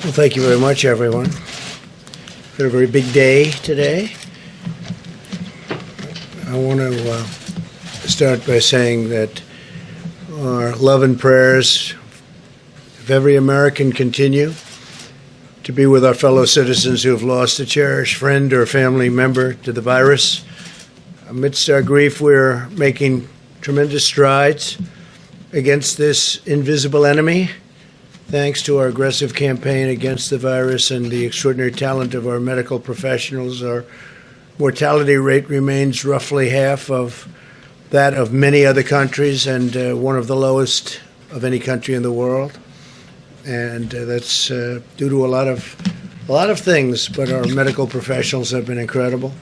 Well, thank you very much, everyone. It's been a very big day today. I want to start by saying that our love and prayers of every American continue to be with our fellow citizens who have lost a cherished friend or family member to the virus. Amidst our grief, we're making tremendous strides against this invisible enemy, thanks to our aggressive campaign against the virus and the extraordinary talent of our medical professionals. Our mortality rate remains roughly half of that of many other countries and one of the lowest of any country in the world. And that's due to a lot of things, but our medical professionals have been incredible.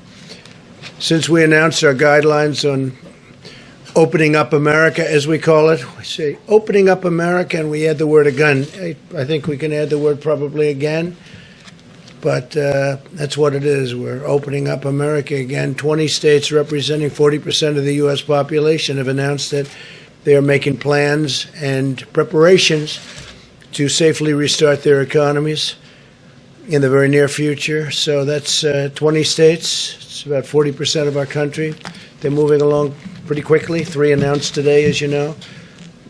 Since we announced our guidelines on opening up America, as we call it, we say opening up America, and we add the word again. I think we can add the word probably again, but that's what it is. We're opening up America again. 20 states representing 40% of the U.S. population have announced that they are making plans and preparations to safely restart their economies in the very near future. So that's 20 states. It's about 40% of our country. They're moving along pretty quickly. 3 announced today, as you know.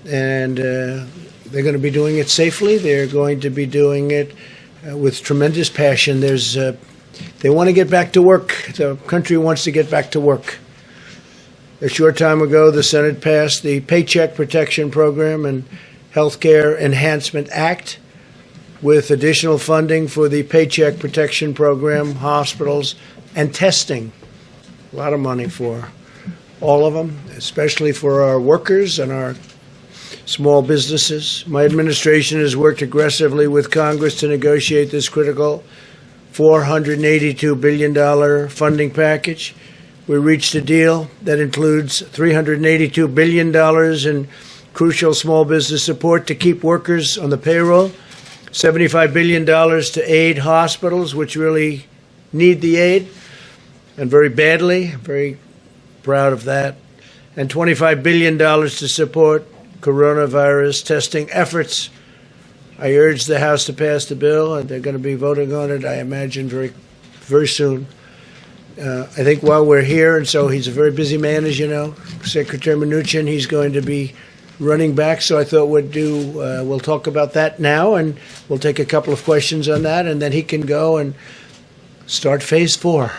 And they're going to be doing it safely. They're going to be doing it with tremendous passion. They want to get back to work. The country wants to get back to work. A short time ago, the Senate passed the Paycheck Protection Program and Healthcare Enhancement Act with additional funding for the Paycheck Protection Program, hospitals, and testing. A lot of money for all of them, especially for our workers and our small businesses. My administration has worked aggressively with Congress to negotiate this critical $482 billion funding package. We reached a deal that includes $382 billion in crucial small business support to keep workers on the payroll, $75 billion to aid hospitals, which really need the aid, and very badly. Very proud of that. And $25 billion to support coronavirus testing efforts. I urge the House to pass the bill, and they're going to be voting on it, I imagine, very, very soon. I think while we're here, and so he's a very busy man, as you know, Secretary Mnuchin, he's going to be running back, so I thought we'll talk about that now, and we'll take a couple of questions on that, and then he can go and start phase 4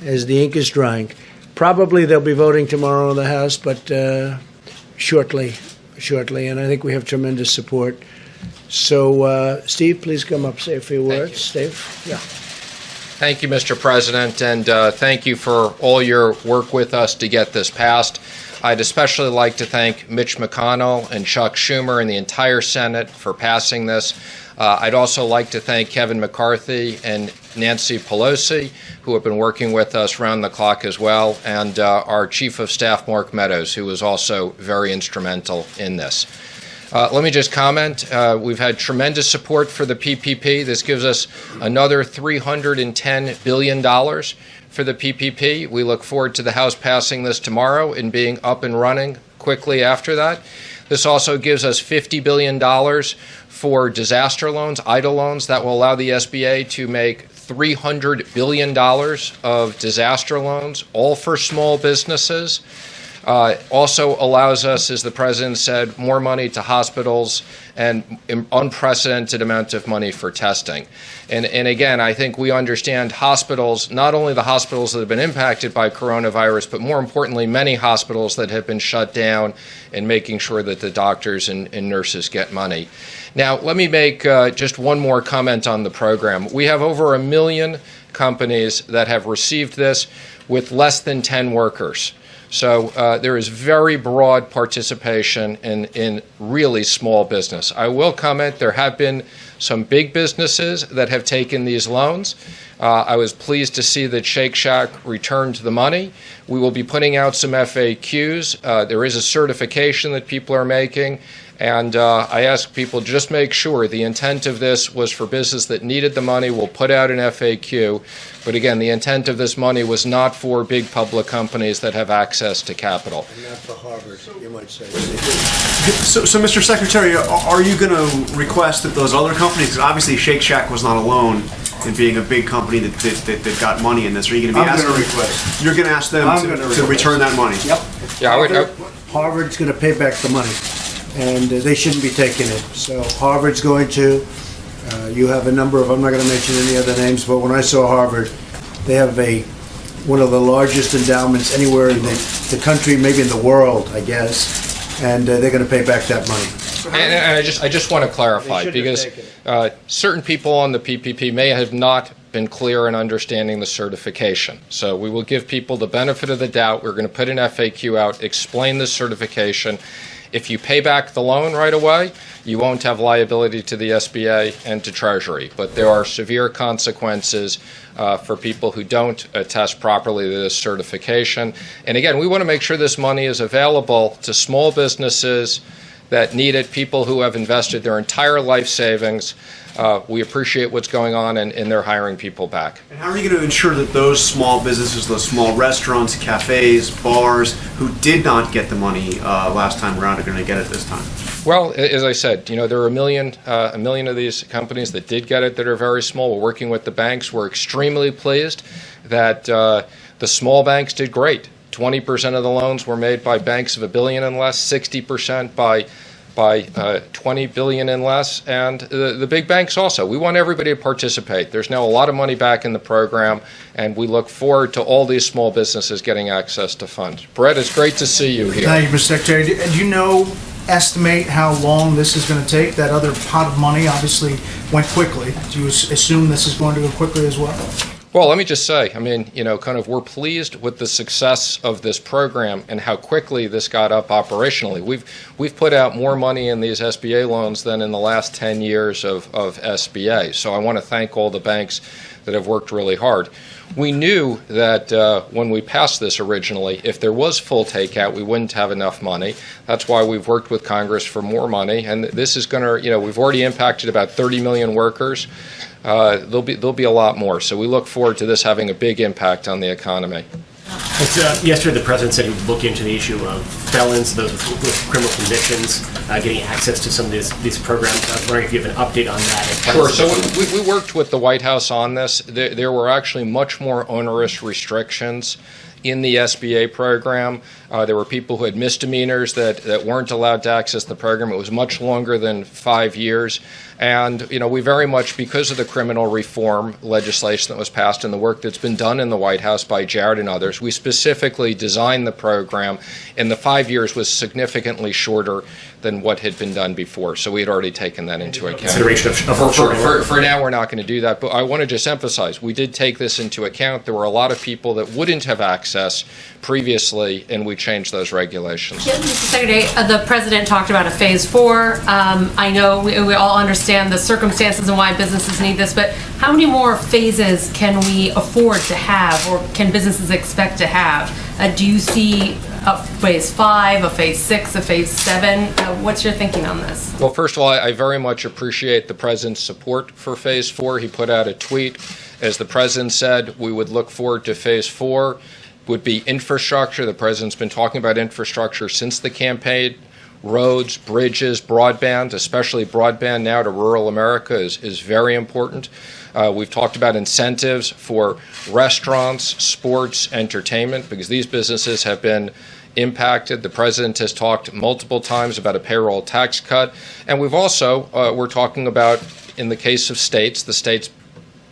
as the ink is drying. Probably they'll be voting tomorrow in the House, but shortly, and I think we have tremendous support. So, Steve, please come up, say a few words. Steve? Yeah. Thank you, Mr. President, and thank you for all your work with us to get this passed. I'd especially like to thank Mitch McConnell and Chuck Schumer and the entire Senate for passing this. I'd also like to thank Kevin McCarthy and Nancy Pelosi, who have been working with us round the clock as well, and our Chief of Staff, Mark Meadows, who was also very instrumental in this. Let me just comment. We've had tremendous support for the PPP. This gives us another $310 billion for the PPP. We look forward to the House passing this tomorrow and being up and running quickly after that. This also gives us $50 billion for disaster loans, EIDL loans, that will allow the SBA to make $300 billion of disaster loans, all for small businesses. Also allows us, as the President said, more money to hospitals and unprecedented amount of money for testing. And again, I think we understand hospitals, not only the hospitals that have been impacted by coronavirus, but more importantly, many hospitals that have been shut down, and making sure that the doctors and nurses get money. Now, let me make just one more comment on the program. We have over 1 million companies that have received this with less than 10 workers. So there is very broad participation in really small business. I will comment, there have been some big businesses that have taken these loans. I was pleased to see that Shake Shack returned the money. We will be putting out some FAQs. There is a certification that people are making. And I ask people just make sure the intent of this was for business that needed the money. We'll put out an FAQ. But again, the intent of this money was not for big public companies that have access to capital. And not for Harvard, you might say. So, Mr. Secretary, are you going to request that those other companies, because obviously Shake Shack was not alone in being a big company that got money in this, are you going to be asking? I'm going to request. You're going to ask them to return that money? Yep. Yeah, Harvard's going to pay back the money, and they shouldn't be taking it. So Harvard's going to. You have a number of, I'm not going to mention any other names, but when I saw Harvard, they have one of the largest endowments anywhere in the country, maybe in the world, I guess, and they're going to pay back that money. And I just want to clarify, because certain people on the PPP may have not been clear in understanding the certification. So we will give people the benefit of the doubt. We're going to put an FAQ out, explain the certification. If you pay back the loan right away, you won't have liability to the SBA and to Treasury. But there are severe consequences for people who don't attest properly to this certification. And again, we want to make sure this money is available to small businesses that need it, people who have invested their entire life savings. We appreciate what's going on, and they're hiring people back. And how are you going to ensure that those small businesses, those small restaurants, cafes, bars, who did not get the money last time around are going to get it this time? Well, as I said, there are a million of these companies that did get it that are very small. We're working with the banks. We're extremely pleased that the small banks did great. 20% of the loans were made by banks of $1 billion and less, 60% by $20 billion and less, and the big banks also. We want everybody to participate. There's now a lot of money back in the program, and we look forward to all these small businesses getting access to funds. Brett, it's great to see you here. Thank you, Mr. Secretary. Do you estimate how long this is going to take? That other pot of money obviously went quickly. Do you assume this is going to go quickly as well? Well, let me just say, we're pleased with the success of this program and how quickly this got up operationally. We've put out more money in these SBA loans than in the last 10 years of SBA. So I want to thank all the banks that have worked really hard. We knew that when we passed this originally, if there was full takeout, we wouldn't have enough money. That's why we've worked with Congress for more money. And this is going to, we've already impacted about 30 million workers. There'll be a lot more. So we look forward to this having a big impact on the economy. Yesterday, the president said he would look into the issue of felons, those with criminal convictions, getting access to some of these programs. I was wondering if you have an update on that. Sure. So we worked with the White House on this. There were actually much more onerous restrictions in the SBA program. There were people who had misdemeanors that weren't allowed to access the program. It was much longer than 5 years. And, we very much, because of the criminal reform legislation that was passed and the work that's been done in the White House by Jared and others, we specifically designed the program, and the 5 years was significantly shorter than what had been done before. So we had already taken that into account. Consideration of for now, we're not going to do that. But I want to just emphasize, we did take this into account. There were a lot of people that wouldn't have access previously, and we changed those regulations. Yeah, Mr. Secretary, the president talked about a phase 4. I know we all understand the circumstances and why businesses need this, but how many more phases can we afford to have, or can businesses expect to have? Do you see a phase 5, a phase 6, a phase 7? What's your thinking on this? Well, first of all, I very much appreciate the president's support for phase 4. He put out a tweet. As the president said, we would look forward to phase 4. Would be infrastructure. The president's been talking about infrastructure since the campaign. Roads, bridges, broadband, especially broadband now to rural America is very important. We've talked about incentives for restaurants, sports, entertainment, because these businesses have been impacted. The president has talked multiple times about a payroll tax cut. And we've also, we're talking about, in the case of states, the states,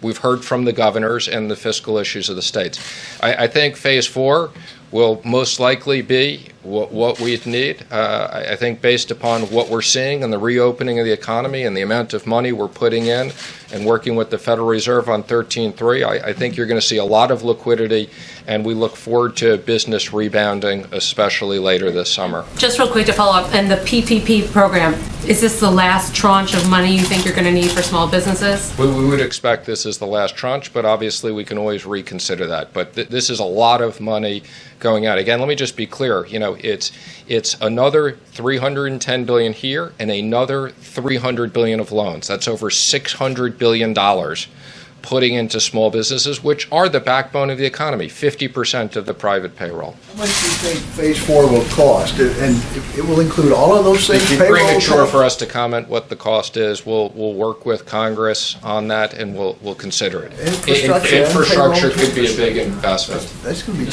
we've heard from the governors and the fiscal issues of the states. I think phase 4 will most likely be what we need. I think based upon what we're seeing and the reopening of the economy and the amount of money we're putting in and working with the Federal Reserve on 13.3, I think you're going to see a lot of liquidity, and we look forward to business rebounding, especially later this summer. Just real quick to follow up, and the PPP program, Is this the last tranche of money you think you're going to need for small businesses? We would expect this is the last tranche, but obviously we can always reconsider that. But this is a lot of money going out. Again, let me just be clear. It's another $310 billion here and another $300 billion of loans. That's over $600 billion putting into small businesses, which are the backbone of the economy, 50% of the private payroll. How much do you think Phase 4 will cost? And it will include all of those things? It'd be payroll, premature for us to comment what the cost is. We'll work with Congress on that, and we'll consider it. Infrastructure could be a big investment. That's going to be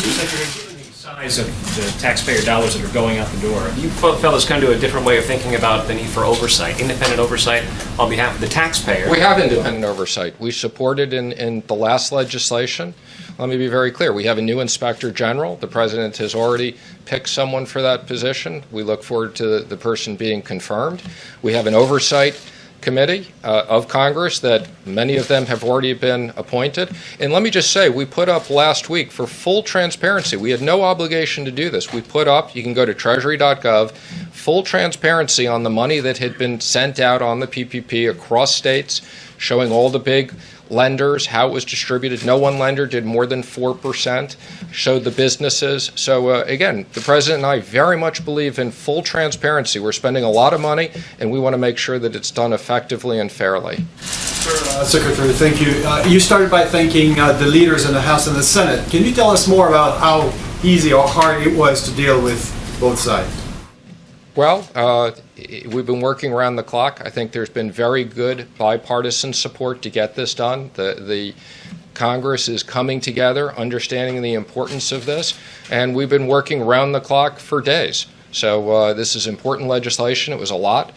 Size of the taxpayer dollars that are going out the door. You fellas come to a different way of thinking about the need for oversight, independent oversight on behalf of the taxpayer. We have independent oversight. We supported in the last legislation. Let me be very clear. We have a new inspector general. The president has already picked someone for that position. We look forward to the person being confirmed. We have an oversight committee of Congress that many of them have already been appointed. And let me just say, we put up last week for full transparency. We had no obligation to do this. We put up, you can go to treasury.gov, full transparency on the money that had been sent out on the PPP across states, showing all the big lenders, how it was distributed. No one lender did more than 4%, showed the businesses. So again, the president and I very much believe in full transparency. We're spending a lot of money, and we want to make sure that it's done effectively and fairly. Secretary, thank you. You started by thanking the leaders in the House and the Senate. Can you tell us more about how easy or hard it was to deal with both sides? Well, we've been working around the clock. I think there's been very good bipartisan support to get this done. The Congress is coming together, understanding the importance of this, and we've been working around the clock for days. So this is important legislation. It was a lot.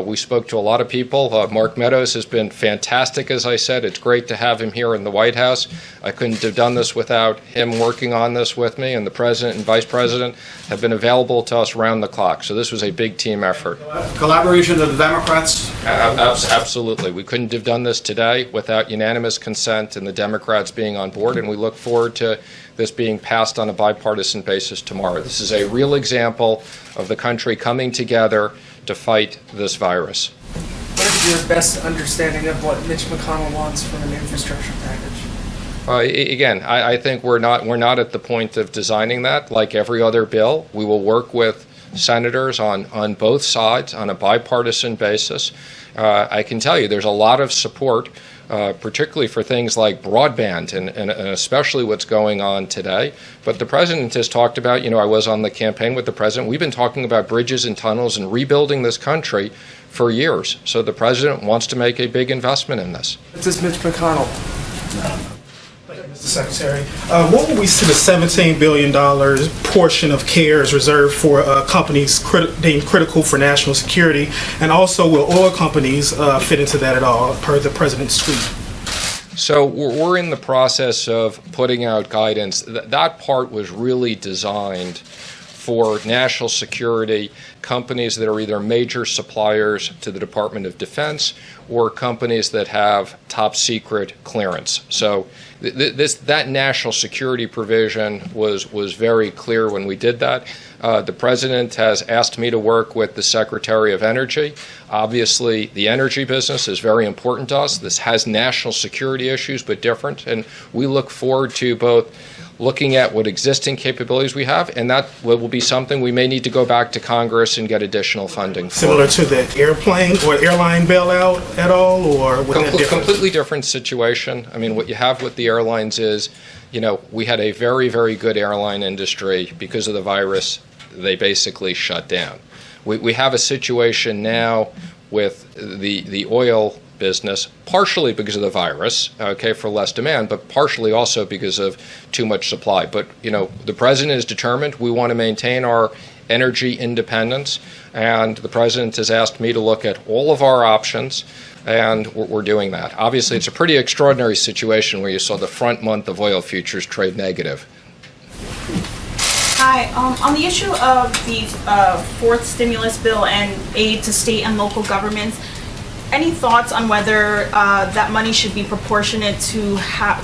We spoke to a lot of people. Mark Meadows has been fantastic, as I said. It's great to have him here in the White House. I couldn't have done this without him working on this with me, and the President and Vice President have been available to us around the clock. So this was a big team effort. Collaboration of the Democrats? Absolutely. We couldn't have done this today without unanimous consent and the Democrats being on board, and we look forward to this being passed on a bipartisan basis tomorrow. This is a real example of the country coming together to fight this virus. What is your best understanding of what Mitch McConnell wants from an infrastructure package? Again, I think we're not at the point of designing that. Like every other bill, we will work with senators on both sides on a bipartisan basis. I can tell you there's a lot of support, particularly for things like broadband and especially what's going on today. But the president has talked about, I was on the campaign with the president, we've been talking about bridges and tunnels and rebuilding this country for years. So the president wants to make a big investment in this. This is Mitch McConnell. Mr. Secretary, what will we see the $17 billion portion of CARES reserved for companies deemed critical for national security? And also, will oil companies fit into that at all, per the president's tweet? So we're in the process of putting out guidance. That part was really designed for national security companies that are either major suppliers to the Department of Defense or companies that have top secret clearance. So that national security provision was very clear when we did that. The president has asked me to work with the Secretary of Energy. Obviously, the energy business is very important to us. This has national security issues, but different. And we look forward to both looking at what existing capabilities we have, and that will be something we may need to go back to Congress and get additional funding for. Similar to the airplane or airline bailout at all, or completely different situation. I mean, what you have with the airlines is, we had a very, very good airline industry. Because of the virus, they basically shut down. We have a situation now with the oil business, partially because of the virus, for less demand, but partially also because of too much supply. But, the president is determined. We want to maintain our energy independence, and the president has asked me to look at all of our options, and we're doing that. Obviously, it's a pretty extraordinary situation where you saw the front month of oil futures trade negative. Hi, on the issue of the fourth stimulus bill and aid to state and local governments, any thoughts on whether that money should be proportionate to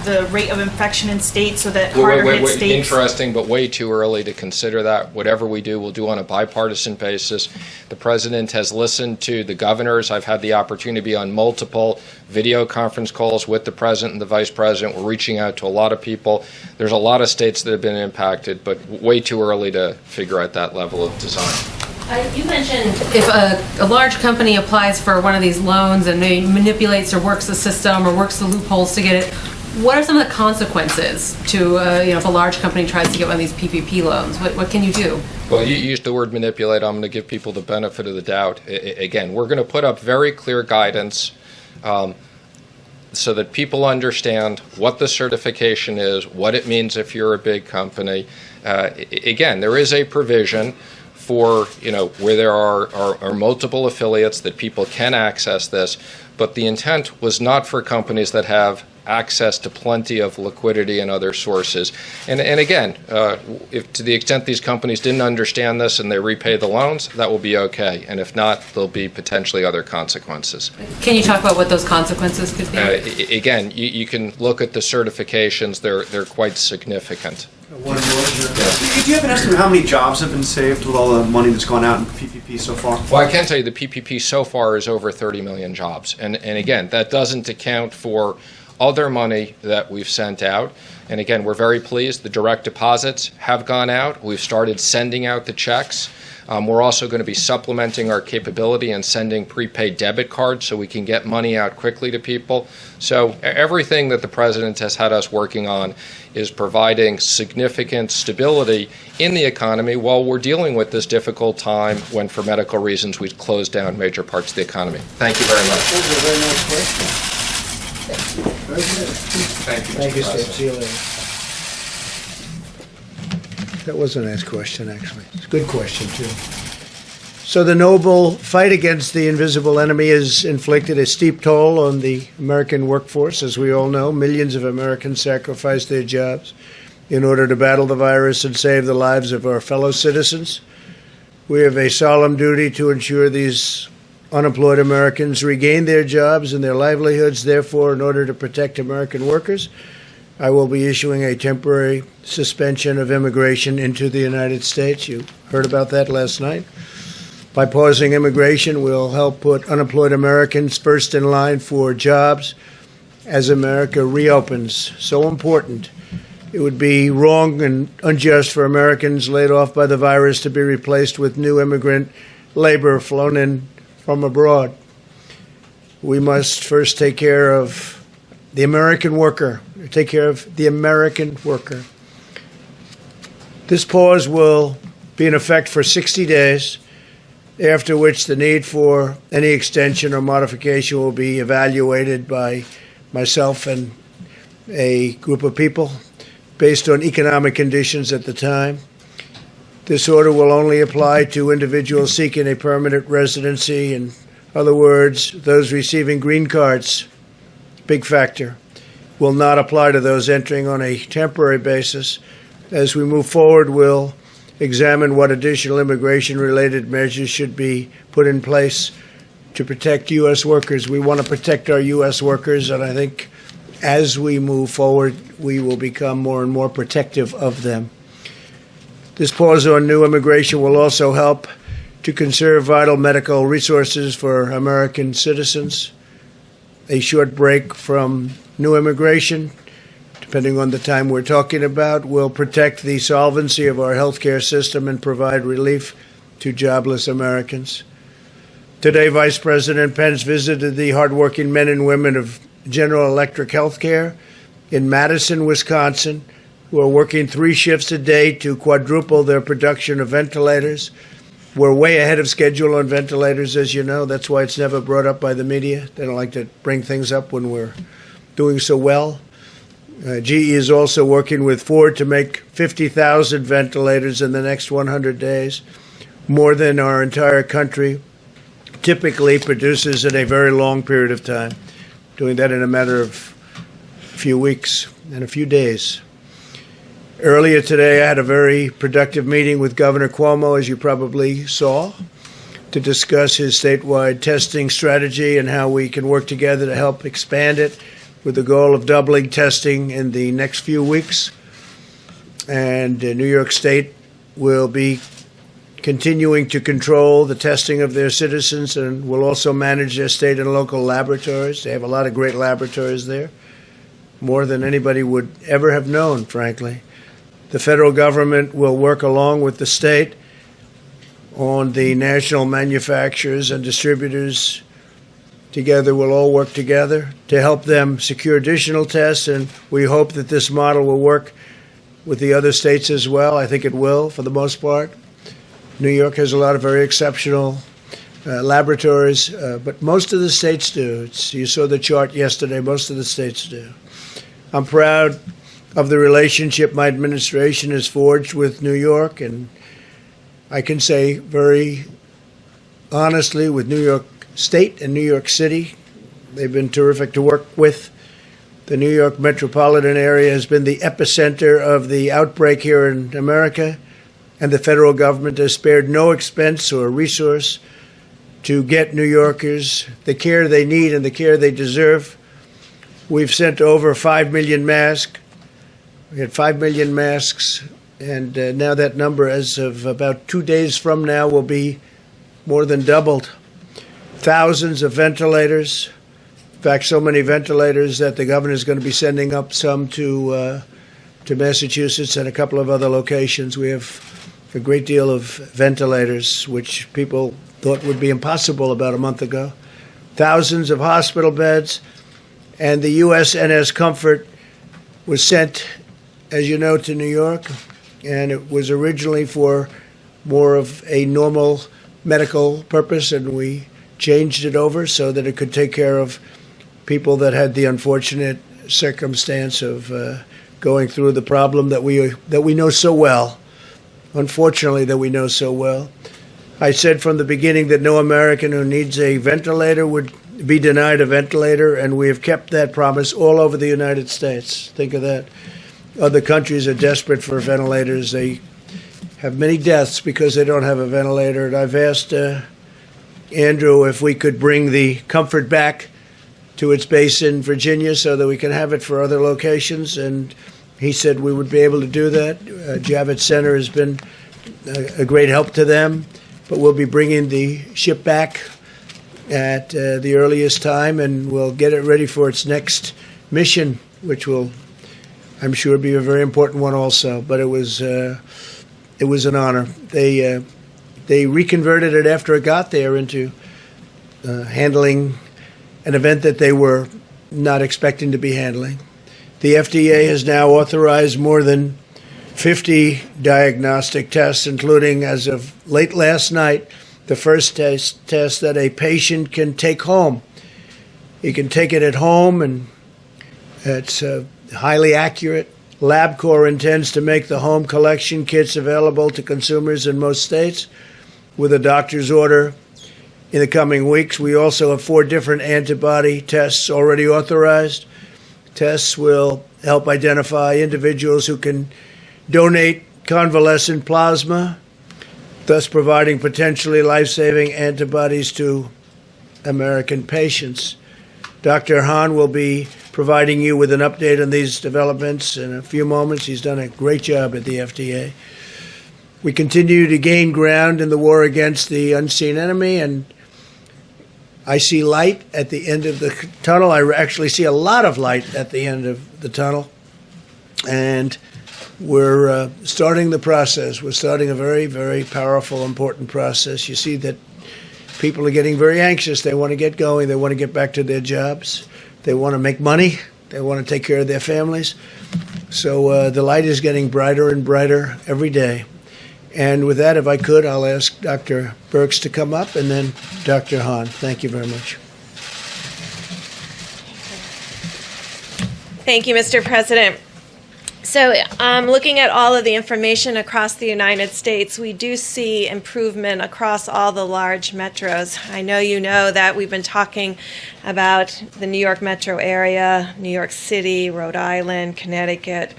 the rate of infection in states so that harder hit states? Interesting, but way too early to consider that. Whatever we do, we'll do on a bipartisan basis. The president has listened to the governors. I've had the opportunity to be on multiple video conference calls with the president and the vice president. We're reaching out to a lot of people. There's a lot of states that have been impacted, but way too early to figure out that level of design. You mentioned if a large company applies for one of these loans and maybe manipulates or works the system or works the loopholes to get it, what are some of the consequences to, if a large company tries to get one of these PPP loans? What can you do? Well, you used the word manipulate. I'm going to give people the benefit of the doubt. Again, we're going to put up very clear guidance so that people understand what the certification is, what it means if you're a big company. Again, there is a provision for, where there are multiple affiliates that people can access this, but the intent was not for companies that have access to plenty of liquidity and other sources. And again, if to the extent these companies didn't understand this and they repay the loans, that will be okay. And if not, there'll be potentially other consequences. Can you talk about what those consequences could be? Again, you can look at the certifications. They're quite significant. Do you have an estimate of how many jobs have been saved with all the money that's gone out in PPP so far? Well, I can tell you the PPP so far is over 30 million jobs. And again, that doesn't account for other money that we've sent out. And again, we're very pleased. The direct deposits have gone out. We've started sending out the checks. We're also going to be supplementing our capability and sending prepaid debit cards so we can get money out quickly to people. So everything that the president has had us working on is providing significant stability in the economy while we're dealing with this difficult time when, for medical reasons, we've closed down major parts of the economy. Thank you very much. Those are very nice questions. Very good. Thank you, Thank you, Mr. Steve. President. See you later. That was a nice question, actually. It's a good question, too. So the noble fight against the invisible enemy has inflicted a steep toll on the American workforce. As we all know, millions of Americans sacrificed their jobs in order to battle the virus and save the lives of our fellow citizens. We have a solemn duty to ensure these unemployed Americans regain their jobs and their livelihoods. Therefore, in order to protect American workers, I will be issuing a temporary suspension of immigration into the United States. You heard about that last night. By pausing immigration, we'll help put unemployed Americans first in line for jobs as America reopens. So important. It would be wrong and unjust for Americans laid off by the virus to be replaced with new immigrant labor flown in from abroad. We must first take care of the American worker, take care of the American worker. This pause will be in effect for 60 days, after which the need for any extension or modification will be evaluated by myself and a group of people based on economic conditions at the time. This order will only apply to individuals seeking a permanent residency. In other words, those receiving green cards, big factor, will not apply to those entering on a temporary basis. As we move forward, we'll examine what additional immigration-related measures should be put in place to protect U.S. workers. We want to protect our U.S. workers, and I think as we move forward, we will become more and more protective of them. This pause on new immigration will also help to conserve vital medical resources for American citizens. A short break from new immigration, depending on the time we're talking about, will protect the solvency of our healthcare system and provide relief to jobless Americans. Today, Vice President Pence visited the hardworking men and women of General Electric Healthcare in Madison, Wisconsin, who are working 3 shifts a day to quadruple their production of ventilators. We're way ahead of schedule on ventilators, as you know. That's why it's never brought up by the media. They don't like to bring things up when we're doing so well. GE is also working with Ford to make 50,000 ventilators in the next 100 days, more than our entire country typically produces in a very long period of time, doing that in a matter of a few weeks and a few days. Earlier today, I had a very productive meeting with Governor Cuomo, as you probably saw. to discuss his statewide testing strategy and how we can work together to help expand it with the goal of doubling testing in the next few weeks. And New York State will be continuing to control the testing of their citizens and will also manage their state and local laboratories. They have a lot of great laboratories there, more than anybody would ever have known, frankly. The federal government will work along with the state on the national manufacturers and distributors. Together, we'll all work together to help them secure additional tests, and we hope that this model will work with the other states as well. I think it will, for the most part. New York has a lot of very exceptional laboratories, but most of the states do. You saw the chart yesterday. Most of the states do. I'm proud of the relationship my administration has forged with New York, and I can say very honestly with New York State and New York City. They've been terrific to work with. The New York metropolitan area has been the epicenter of the outbreak here in America, and the federal government has spared no expense or resource to get New Yorkers the care they need and the care they deserve. We've sent over 5 million masks. We had 5 million masks, and now that number, as of about 2 days from now, will be more than doubled. Thousands of ventilators. In fact, so many ventilators that the governor is going to be sending up some to Massachusetts and a couple of other locations. We have a great deal of ventilators, which people thought would be impossible about a month ago. Thousands of hospital beds, and the USNS Comfort was sent, as you know, to New York, and it was originally for more of a normal medical purpose, and we changed it over so that it could take care of people that had the unfortunate circumstance of going through the problem that we know so well. Unfortunately, that we know so well. I said from the beginning that no American who needs a ventilator would be denied a ventilator, and we have kept that promise all over the United States. Think of that. Other countries are desperate for ventilators. They have many deaths because they don't have a ventilator. And I've asked Andrew if we could bring the Comfort back to its base in Virginia so that we can have it for other locations, and he said we would be able to do that. Javits Center has been a great help to them, but we'll be bringing the ship back at the earliest time, and we'll get it ready for its next mission, which will, I'm sure, be a very important one also. But it was an honor. They reconverted it after it got there into handling an event that they were not expecting to be handling. The FDA has now authorized more than 50 diagnostic tests, including, as of late last night, the first test that a patient can take home. He can take it at home, and it's highly accurate. LabCorp intends to make the home collection kits available to consumers in most states with a doctor's order in the coming weeks. We also have 4 different antibody tests already authorized. Tests will help identify individuals who can donate convalescent plasma, thus providing potentially life-saving antibodies to American patients. Dr. Hahn will be providing you with an update on these developments in a few moments. He's done a great job at the FDA. We continue to gain ground in the war against the unseen enemy, and I see light at the end of the tunnel. I actually see a lot of light at the end of the tunnel, and we're starting the process. We're starting a very, very powerful, important process. You see that people are getting very anxious. They want to get going. They want to get back to their jobs. They want to make money. They want to take care of their families. So the light is getting brighter and brighter every day. And with that, if I could, I'll ask Dr. Birx to come up, and then Dr. Hahn. Thank you very much. Thank you, Mr. President. So looking at all of the information across the United States, we do see improvement across all the large metros. I know you know that we've been talking about the New York metro area, New York City, Rhode Island, Connecticut.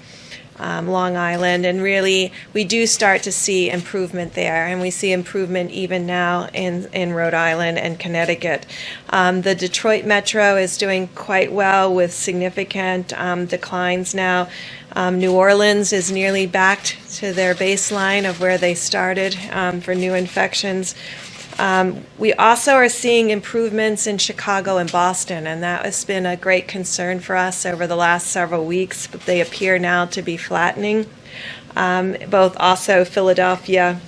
Long Island, and really we do start to see improvement there, and we see improvement even now in Rhode Island and Connecticut. The Detroit Metro is doing quite well with significant declines now. New Orleans is nearly back to their baseline of where they started for new infections. We also are seeing improvements in Chicago and Boston, and that has been a great concern for us over the last several weeks, but they appear now to be flattening. Both also Philadelphia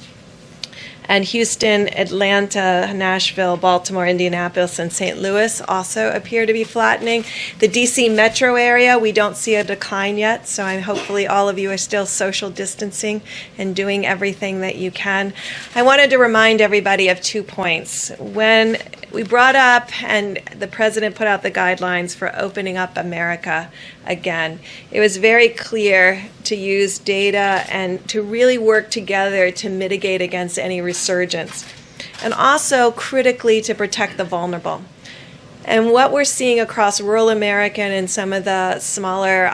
and Houston, Atlanta, Nashville, Baltimore, Indianapolis, and St. Louis also appear to be flattening. The DC metro area, we don't see a decline yet, so hopefully all of you are still social distancing and doing everything that you can. I wanted to remind everybody of 2 points. When we brought up and the president put out the guidelines for opening up America again, it was very clear to use data and to really work together to mitigate against any resurgence, and also critically to protect the vulnerable. And what we're seeing across rural America and in some of the smaller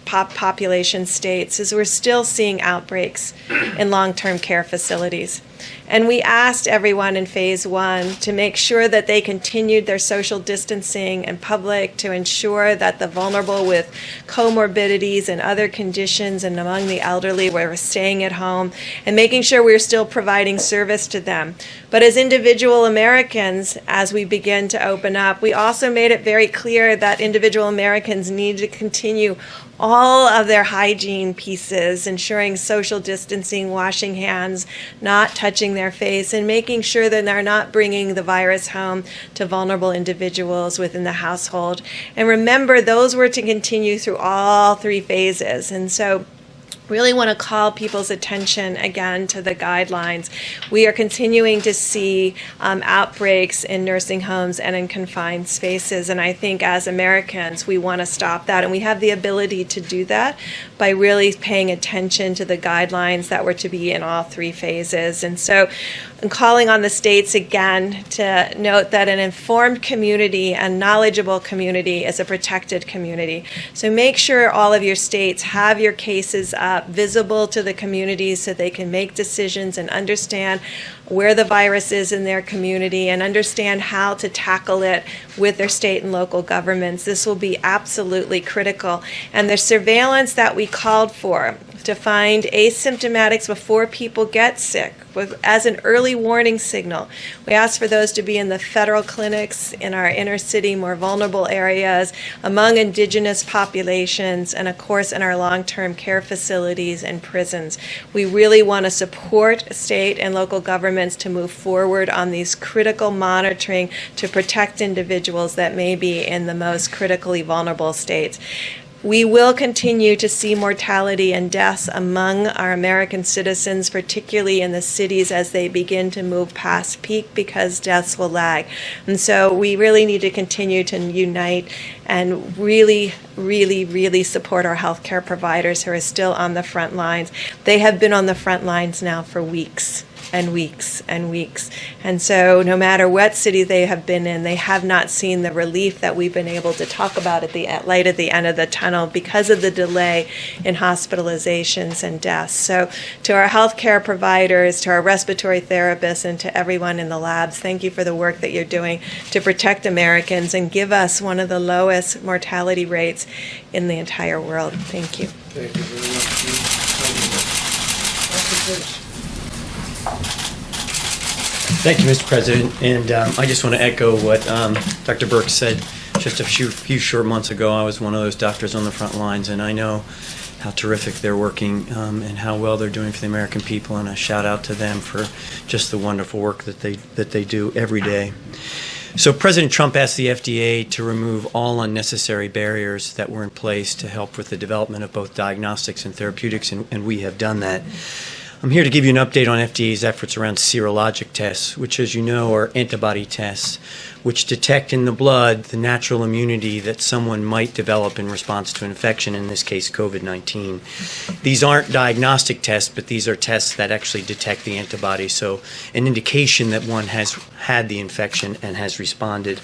population states is we're still seeing outbreaks in long-term care facilities. And we asked everyone in phase 1 to make sure that they continued their social distancing in public, to ensure that the vulnerable with comorbidities and other conditions and among the elderly were staying at home, and making sure we're still providing service to them. But as individual Americans, as we begin to open up, we also made it very clear that individual Americans need to continue all of their hygiene pieces, ensuring social distancing, washing hands, not touching their face, and making sure that they're not bringing the virus home to vulnerable individuals within the household. And remember, those were to continue through all 3 phases. And so really want to call people's attention again to the guidelines. We are continuing to see outbreaks in nursing homes and in confined spaces, and I think as Americans we want to stop that, and we have the ability to do that by really paying attention to the guidelines that were to be in all 3 phases. And so I'm calling on the states again to note that an informed community and knowledgeable community is a protected community. So make sure all of your states have your cases up, visible to the communities, so they can make decisions and understand where the virus is in their community and understand how to tackle it with their state and local governments. This will be absolutely critical. And the surveillance that we called for to find asymptomatics before people get sick as an early warning signal. We ask for those to be in the federal clinics, in our inner city, more vulnerable areas, among indigenous populations, and of course in our long-term care facilities and prisons. We really want to support state and local governments to move forward on these critical monitoring to protect individuals that may be in the most critically vulnerable states. We will continue to see mortality and deaths among our American citizens, particularly in the cities as they begin to move past peak, because deaths will lag. And so we really need to continue to unite and really, really, really support our healthcare providers who are still on the front lines. They have been on the front lines now for weeks and weeks and weeks. And so no matter what city they have been in, they have not seen the relief that we've been able to talk about at the light at the end of the tunnel because of the delay in hospitalizations and deaths. So to our healthcare providers, to our respiratory therapists, and to everyone in the labs, thank you for the work that you're doing to protect Americans and give us one of the lowest mortality rates in the entire world. Thank you. Thank you very much. Thank you, Mr. President. And I just want to echo what Dr. Burke said just a few short months ago. I was one of those doctors on the front lines, and I know how terrific they're working and how well they're doing for the American people. And a shout out to them for just the wonderful work that they do every day. So President Trump asked the FDA to remove all unnecessary barriers that were in place to help with the development of both diagnostics and therapeutics, and we have done that. I'm here to give you an update on FDA's efforts around serologic tests, which, as you know, are antibody tests, which detect in the blood the natural immunity that someone might develop in response to an infection, in this case COVID-19. These aren't diagnostic tests, but these are tests that actually detect the antibody, so an indication that one has had the infection and has responded.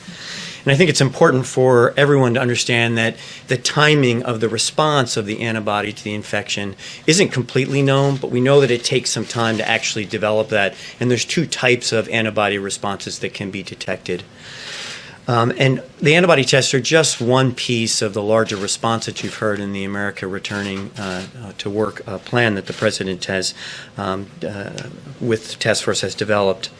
And I think it's important for everyone to understand that the timing of the response of the antibody to the infection isn't completely known, but we know that it takes some time to actually develop that. And there's two types of antibody responses that can be detected. And the antibody tests are just one piece of the larger response that you've heard in the America Returning to Work plan that the President has, with the task force, has developed.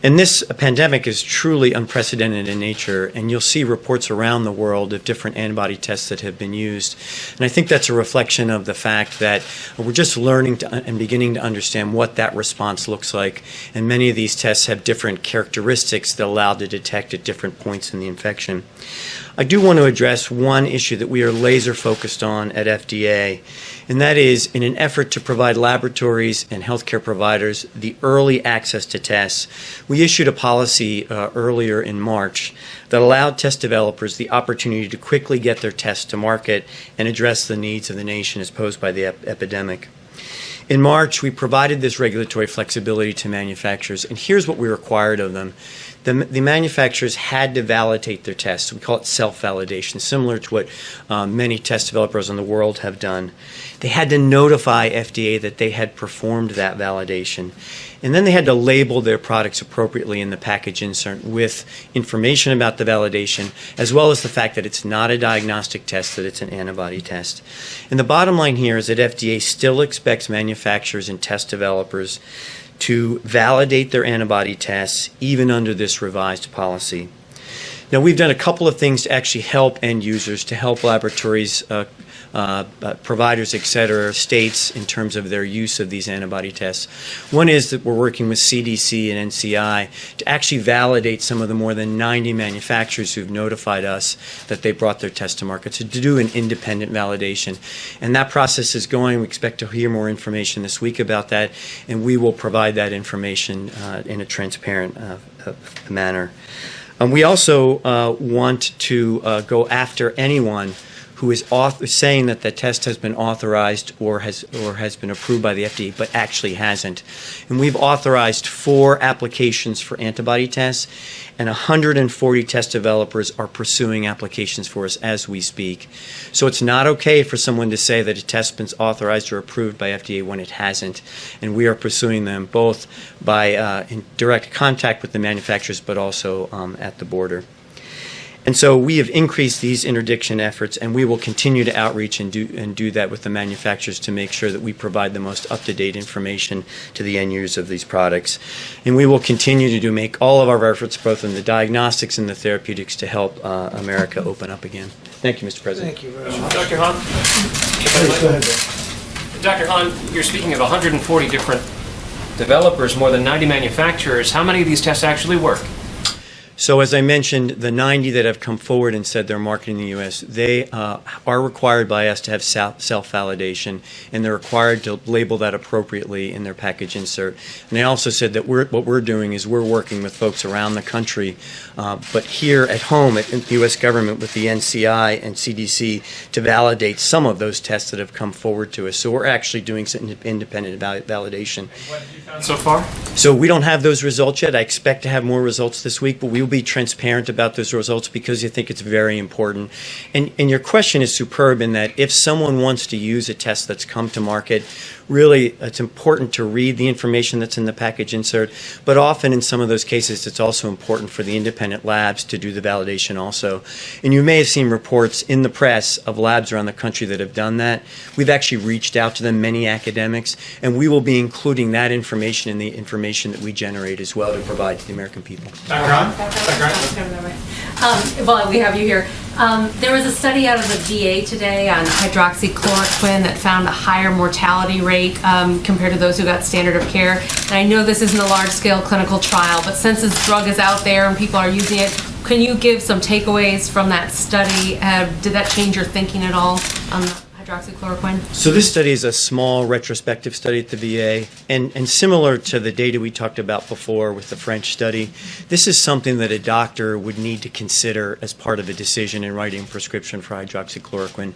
And this pandemic is truly unprecedented in nature, and you'll see reports around the world of different antibody tests that have been used. And I think that's a reflection of the fact that we're just learning and beginning to understand what that response looks like. And many of these tests have different characteristics that allow to detect at different points in the infection. I do want to address one issue that we are laser focused on at FDA, and that is in an effort to provide laboratories and healthcare providers the early access to tests. We issued a policy earlier in March that allowed test developers the opportunity to quickly get their tests to market and address the needs of the nation as posed by the epidemic. In March, we provided this regulatory flexibility to manufacturers, and here's what we required of them. The manufacturers had to validate their tests. We call it self-validation, similar to what many test developers in the world have done. They had to notify FDA that they had performed that validation. And then they had to label their products appropriately in the package insert with information about the validation, as well as the fact that it's not a diagnostic test, that it's an antibody test. And the bottom line here is that FDA still expects manufacturers and test developers to validate their antibody tests even under this revised policy. Now, we've done a couple of things to actually help end users, to help laboratories, providers, et cetera, states in terms of their use of these antibody tests. One is that we're working with CDC and NCI to actually validate some of the more than 90 manufacturers who've notified us that they brought their test to market, so to do an independent validation. And that process is going. We expect to hear more information this week about that, and we will provide that information in a transparent manner. We also want to go after anyone who is saying that the test has been authorized or has been approved by the FDA, but actually hasn't. And we've authorized 4 applications for antibody tests, and 140 test developers are pursuing applications for us as we speak. So it's not okay for someone to say that a test's been authorized or approved by FDA when it hasn't. And we are pursuing them both by in direct contact with the manufacturers, but also at the border. And so we have increased these interdiction efforts, and we will continue to outreach and do that with the manufacturers to make sure that we provide the most up-to-date information to the end users of these products. And we will continue to make all of our efforts, both in the diagnostics and the therapeutics, to help America open up again. Thank you, Mr. President. Thank you very much. Dr. Hahn? Dr. Hahn, you're speaking of 140 different developers, more than 90 manufacturers. How many of these tests actually work? So as I mentioned, the 90 that have come forward and said they're marketing in the U.S., they are required by us to have self-validation, and they're required to label that appropriately in their package insert. And they also said that what we're doing is we're working with folks around the country, but here at home at the U.S. government with the NCI and CDC to validate some of those tests that have come forward to us. So we're actually doing some independent validation. And what have you found so far? So we don't have those results yet. I expect to have more results this week, but we will be transparent about those results because I think it's very important. And your question is superb in that if someone wants to use a test that's come to market, really it's important to read the information that's in the package insert, but often in some of those cases it's also important for the independent labs to do the validation also. And you may have seen reports in the press of labs around the country that have done that. We've actually reached out to them, many academics, and we will be including that information in the information that we generate as well to provide to the American people. Dr. Hahn? Well, we have you here. There was a study out of the VA today on hydroxychloroquine that found a higher mortality rate compared to those who got standard of care. And I know this isn't a large-scale clinical trial, but since this drug is out there and people are using it, can you give some takeaways from that study? Did that change your thinking at all on the hydroxychloroquine? So this study is a small retrospective study at the VA, and similar to the data we talked about before with the French study, this is something that a doctor would need to consider as part of a decision in writing a prescription for hydroxychloroquine.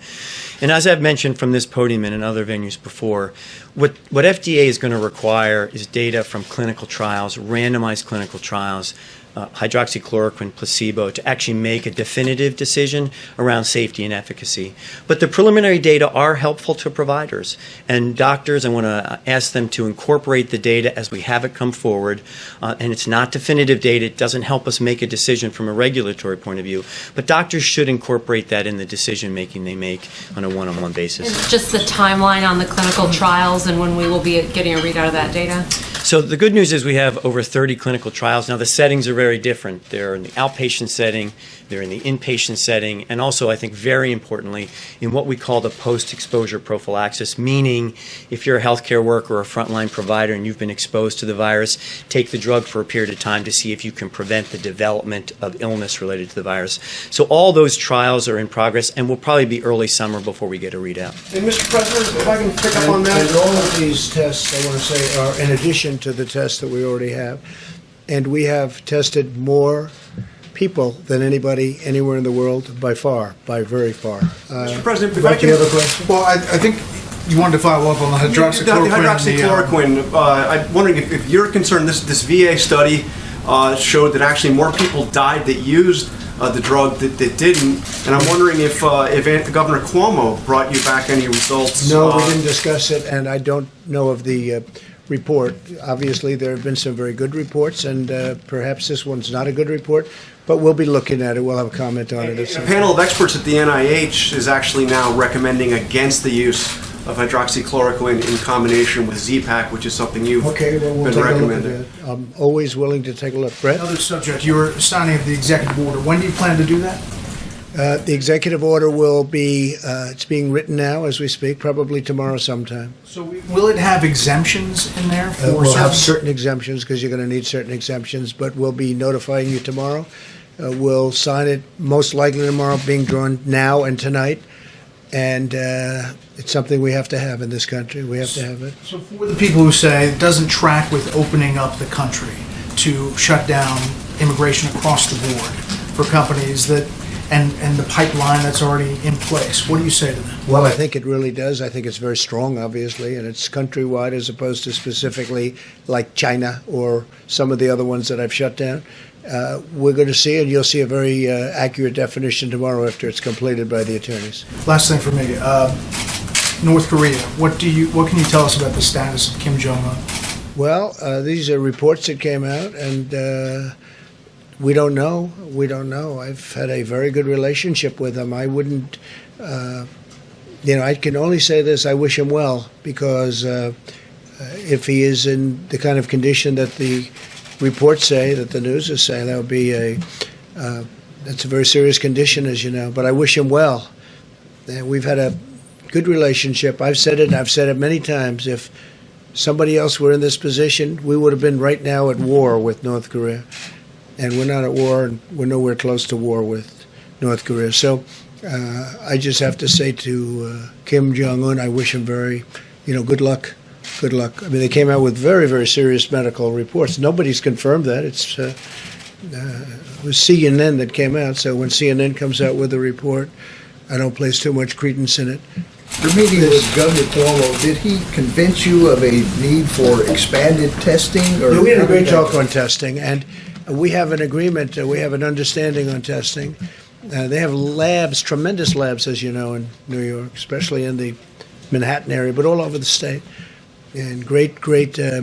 And as I've mentioned from this podium and in other venues before, what FDA is going to require is data from clinical trials, randomized clinical trials, hydroxychloroquine placebo to actually make a definitive decision around safety and efficacy. But the preliminary data are helpful to providers and doctors. I want to ask them to incorporate the data as we have it come forward. And it's not definitive data. It doesn't help us make a decision from a regulatory point of view. But doctors should incorporate that in the decision making they make on a one-on-one basis. And just the timeline on the clinical trials and when we will be getting a readout of that data? So the good news is we have over 30 clinical trials. Now the settings are very different. They're in the outpatient setting, they're in the inpatient setting, and also I think very importantly in what we call the post-exposure prophylaxis, meaning if you're a healthcare worker or a frontline provider and you've been exposed to the virus, take the drug for a period of time to see if you can prevent the development of illness related to the virus. So all those trials are in progress and will probably be early summer before we get a readout. And Mr. President, if I can pick up on that. And all of these tests, I want to say, are in addition to the tests that we already have. And we have tested more people than anybody anywhere in the world by far, by very far. Mr. President, if Mike, I do you can... have a question? Well, I think you wanted to follow up on the hydroxychloroquine. Hydroxychloroquine. I'm wondering if you're concerned, this VA study showed that actually more people died that used the drug that didn't. And I'm wondering if Governor Cuomo brought you back any results. No, we didn't discuss it, and I don't know of the report. Obviously, there have been some very good reports, and perhaps this one's not a good report, but we'll be looking at it. We'll have a comment on it. A panel of experts at the NIH is actually now recommending against the use of hydroxychloroquine in combination with Z-Pak, which is something you've we'll been take a look at recommending. it. I'm always willing to take a look. Brett? Another subject, you were signing of the executive order. When do you plan to do that? The executive order will be, it's being written now as we speak, probably tomorrow sometime. So will it have exemptions in there for We'll have certain? certain exemptions because you're going to need certain exemptions, but we'll be notifying you tomorrow. We'll sign it most likely tomorrow, being drawn now and tonight. And it's something we have to have in this country. We have to have it. So for the people who say it doesn't track with opening up the country to shut down immigration across the board for companies that, and the pipeline that's already in place, what do you say to them? Well, I think it really does. I think it's very strong, obviously, and it's countrywide as opposed to specifically like China or some of the other ones that I've shut down. We're going to see, and you'll see a very accurate definition tomorrow after it's completed by the attorneys. Last thing for me, North Korea. What can you tell us about the status of Kim Jong-un? Well, these are reports that came out, and we don't know. We don't know. I've had a very good relationship with him. I wouldn't, I can only say this. I wish him well, because if he is in the kind of condition that the reports say, that the news is saying, that would be that's a very serious condition, as you know. But I wish him well. And we've had a good relationship. I've said it, and I've said it many times. If somebody else were in this position, we would have been right now at war with North Korea. And we're not at war, and we're nowhere close to war with North Korea. So I just have to say to Kim Jong-un, I wish him very, good luck. Good luck. I mean, they came out with very, very serious medical reports. Nobody's confirmed that. It was CNN that came out. So when CNN comes out with a report, I don't place too much credence in it. Your meeting with Governor Cuomo, did he convince you of a need for expanded testing? Or We had a great talk on testing, and we have an agreement. We have an understanding on testing. They have labs, tremendous labs, as you know, in New York, especially in the Manhattan area, but all over the state. And great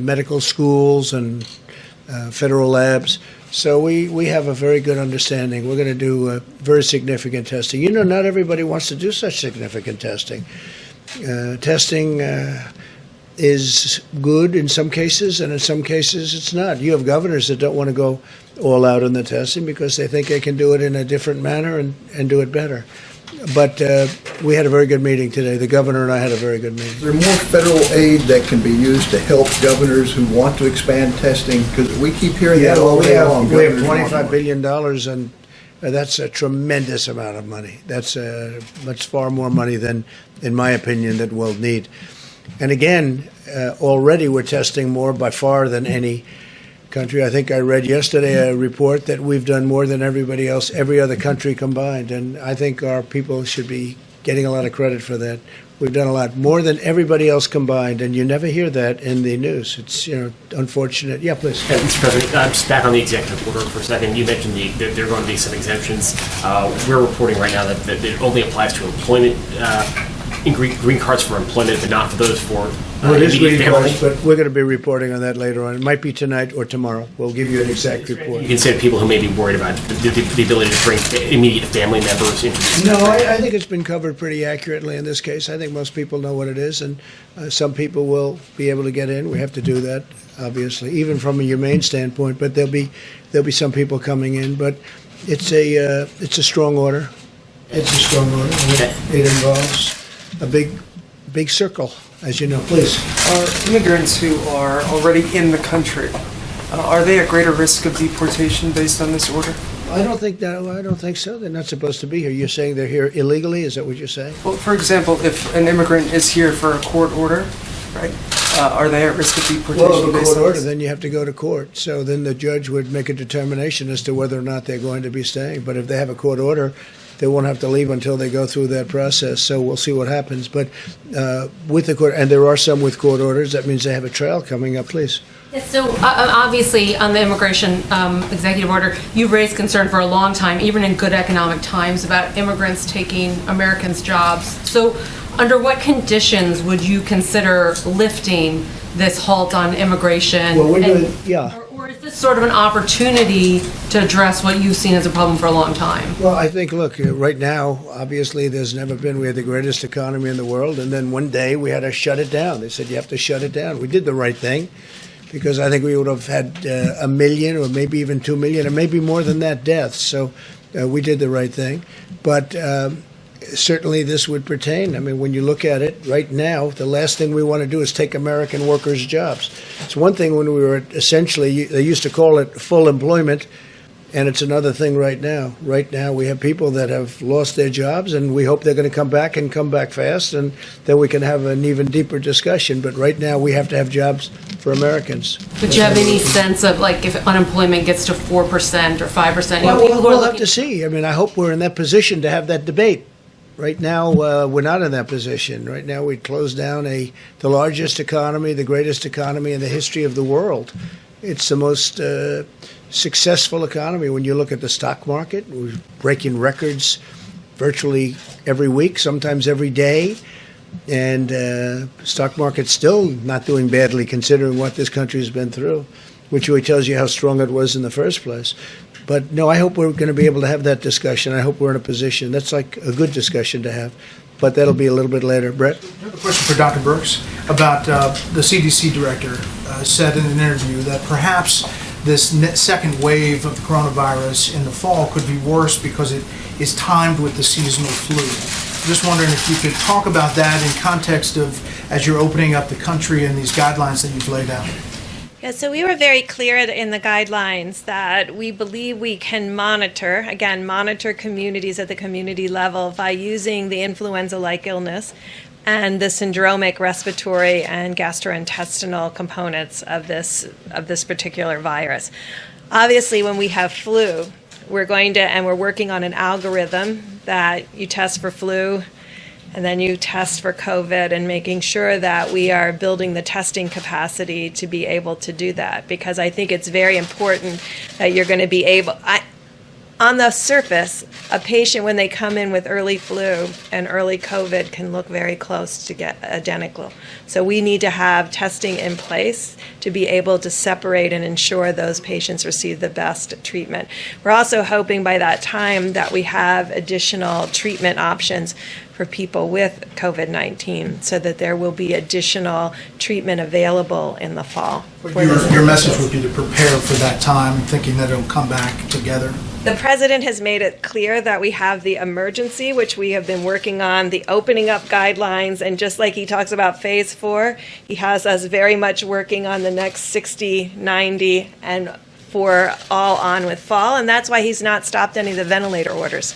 medical schools and federal labs. So we have a very good understanding. We're going to do very significant testing. Not everybody wants to do such significant testing. Testing is good in some cases, and in some cases it's not. You have governors that don't want to go all out on the testing because they think they can do it in a different manner and do it better. But we had a very good meeting today. The governor and I had a very good meeting. Is there more federal aid that can be used to help governors who want to expand testing? Because we keep hearing that all day long. We have $25 billion, and that's a tremendous amount of money. That's much far more money than, in my opinion, that we'll need. And again, already we're testing more by far than any country. I think I read yesterday a report that we've done more than everybody else, every other country combined. And I think our people should be getting a lot of credit for that. We've done a lot more than everybody else combined, and you never hear that in the news. It's unfortunate. Yeah, please. Mr. President, just back on the executive order for a second. You mentioned that there are going to be some exemptions. We're reporting right now that it only applies to employment, green cards for employment, but not for those for Well, it is immediate green family. cards, but we're going to be reporting on that later on. It might be tonight or tomorrow. We'll give you an exact report. You consider people who may be worried about the ability to bring immediate family members into this. No, I think it's been covered pretty accurately in this case. I think most people know what it is, and some people will be able to get in. We have to do that, obviously, even from a humane standpoint. But there'll be some people coming in. But it's a strong order. It's a strong order. It involves a big circle, as you know. Please. Are immigrants who are already in the country, are they at greater risk of deportation based on this order? I don't think so. They're not supposed to be here. You're saying they're here illegally? Is that what you're saying? Well, for example, if an immigrant is here for a court order, right, are they at risk of deportation? Well, if a based court on order, this? then you have to go to court. So then the judge would make a determination as to whether or not they're going to be staying. But if they have a court order, they won't have to leave until they go through that process. So we'll see what happens. But with the court, and there are some with court orders, that means they have a trial coming up. Please. Yes, so obviously on the immigration executive order, you've raised concern for a long time, even in good economic times, about immigrants taking Americans' jobs. So under what conditions would you consider lifting this halt on immigration? Well, we're doing, yeah. Or is this sort of an opportunity to address what you've seen as a problem for a long time? Well, I think, look, right now, obviously, we had the greatest economy in the world, and then one day we had to shut it down. They said, you have to shut it down. We did the right thing, because I think we would have had 1 million or maybe even 2 million or maybe more than that deaths. So we did the right thing. But certainly this would pertain. I mean, when you look at it right now, the last thing we want to do is take American workers' jobs. It's one thing when we were essentially, they used to call it full employment, and it's another thing right now. Right now we have people that have lost their jobs, and we hope they're going to come back and come back fast, and then we can have an even deeper discussion. But right now we have to have jobs for Americans. Would you have any sense of, like, if unemployment gets to 4% or 5%? Well, we'll have to see. I mean, I hope we're in that position to have that debate. Right now, we're not in that position. Right now, we closed down the largest economy, the greatest economy in the history of the world. It's the most successful economy. When you look at the stock market, we're breaking records virtually every week, sometimes every day. And stock market's still not doing badly considering what this country has been through, which really tells you how strong it was in the first place. But no, I hope we're going to be able to have that discussion. I hope we're in a position. That's like a good discussion to have. But that'll be a little bit later. Brett? I have a question for Dr. Birx about the CDC director said in an interview that perhaps this second wave of the coronavirus in the fall could be worse because it is timed with the seasonal flu. Just wondering if you could talk about that in context of as you're opening up the country and these guidelines that you've laid out. Yeah, so we were very clear in the guidelines that we believe we can monitor communities at the community level by using the influenza-like illness and the syndromic respiratory and gastrointestinal components of this particular virus. Obviously, when we have flu, we're working on an algorithm that you test for flu, and then you test for COVID, and making sure that we are building the testing capacity to be able to do that. Because I think it's very important that you're going to be able, on the surface, a patient when they come in with early flu and early COVID can look very close to get identical. So we need to have testing in place to be able to separate and ensure those patients receive the best treatment. We're also hoping by that time that we have additional treatment options for people with COVID-19 so that there will be additional treatment available in the fall. Your message would be to prepare for that time, thinking that it'll come back together. The president has made it clear that we have the emergency, which we have been working on, the opening up guidelines, and just like he talks about phase 4, he has us very much working on the next 60, 90, and before all on with fall, and that's why he's not stopped any of the ventilator orders.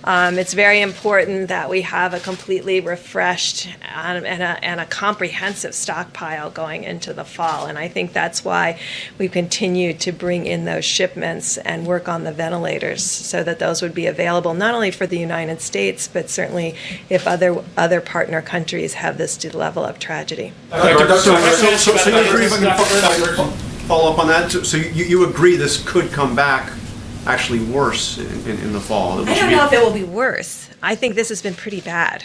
It's very important that we have a completely refreshed and a comprehensive stockpile going into the fall, and I think that's why we continue to bring in those shipments and work on the ventilators so that those would be available not only for the United States, but certainly if other partner countries have this level of tragedy. So you agree, if I can follow up on that? So you agree this could come back actually worse in the fall? I don't know if it will be worse. I think this has been pretty bad.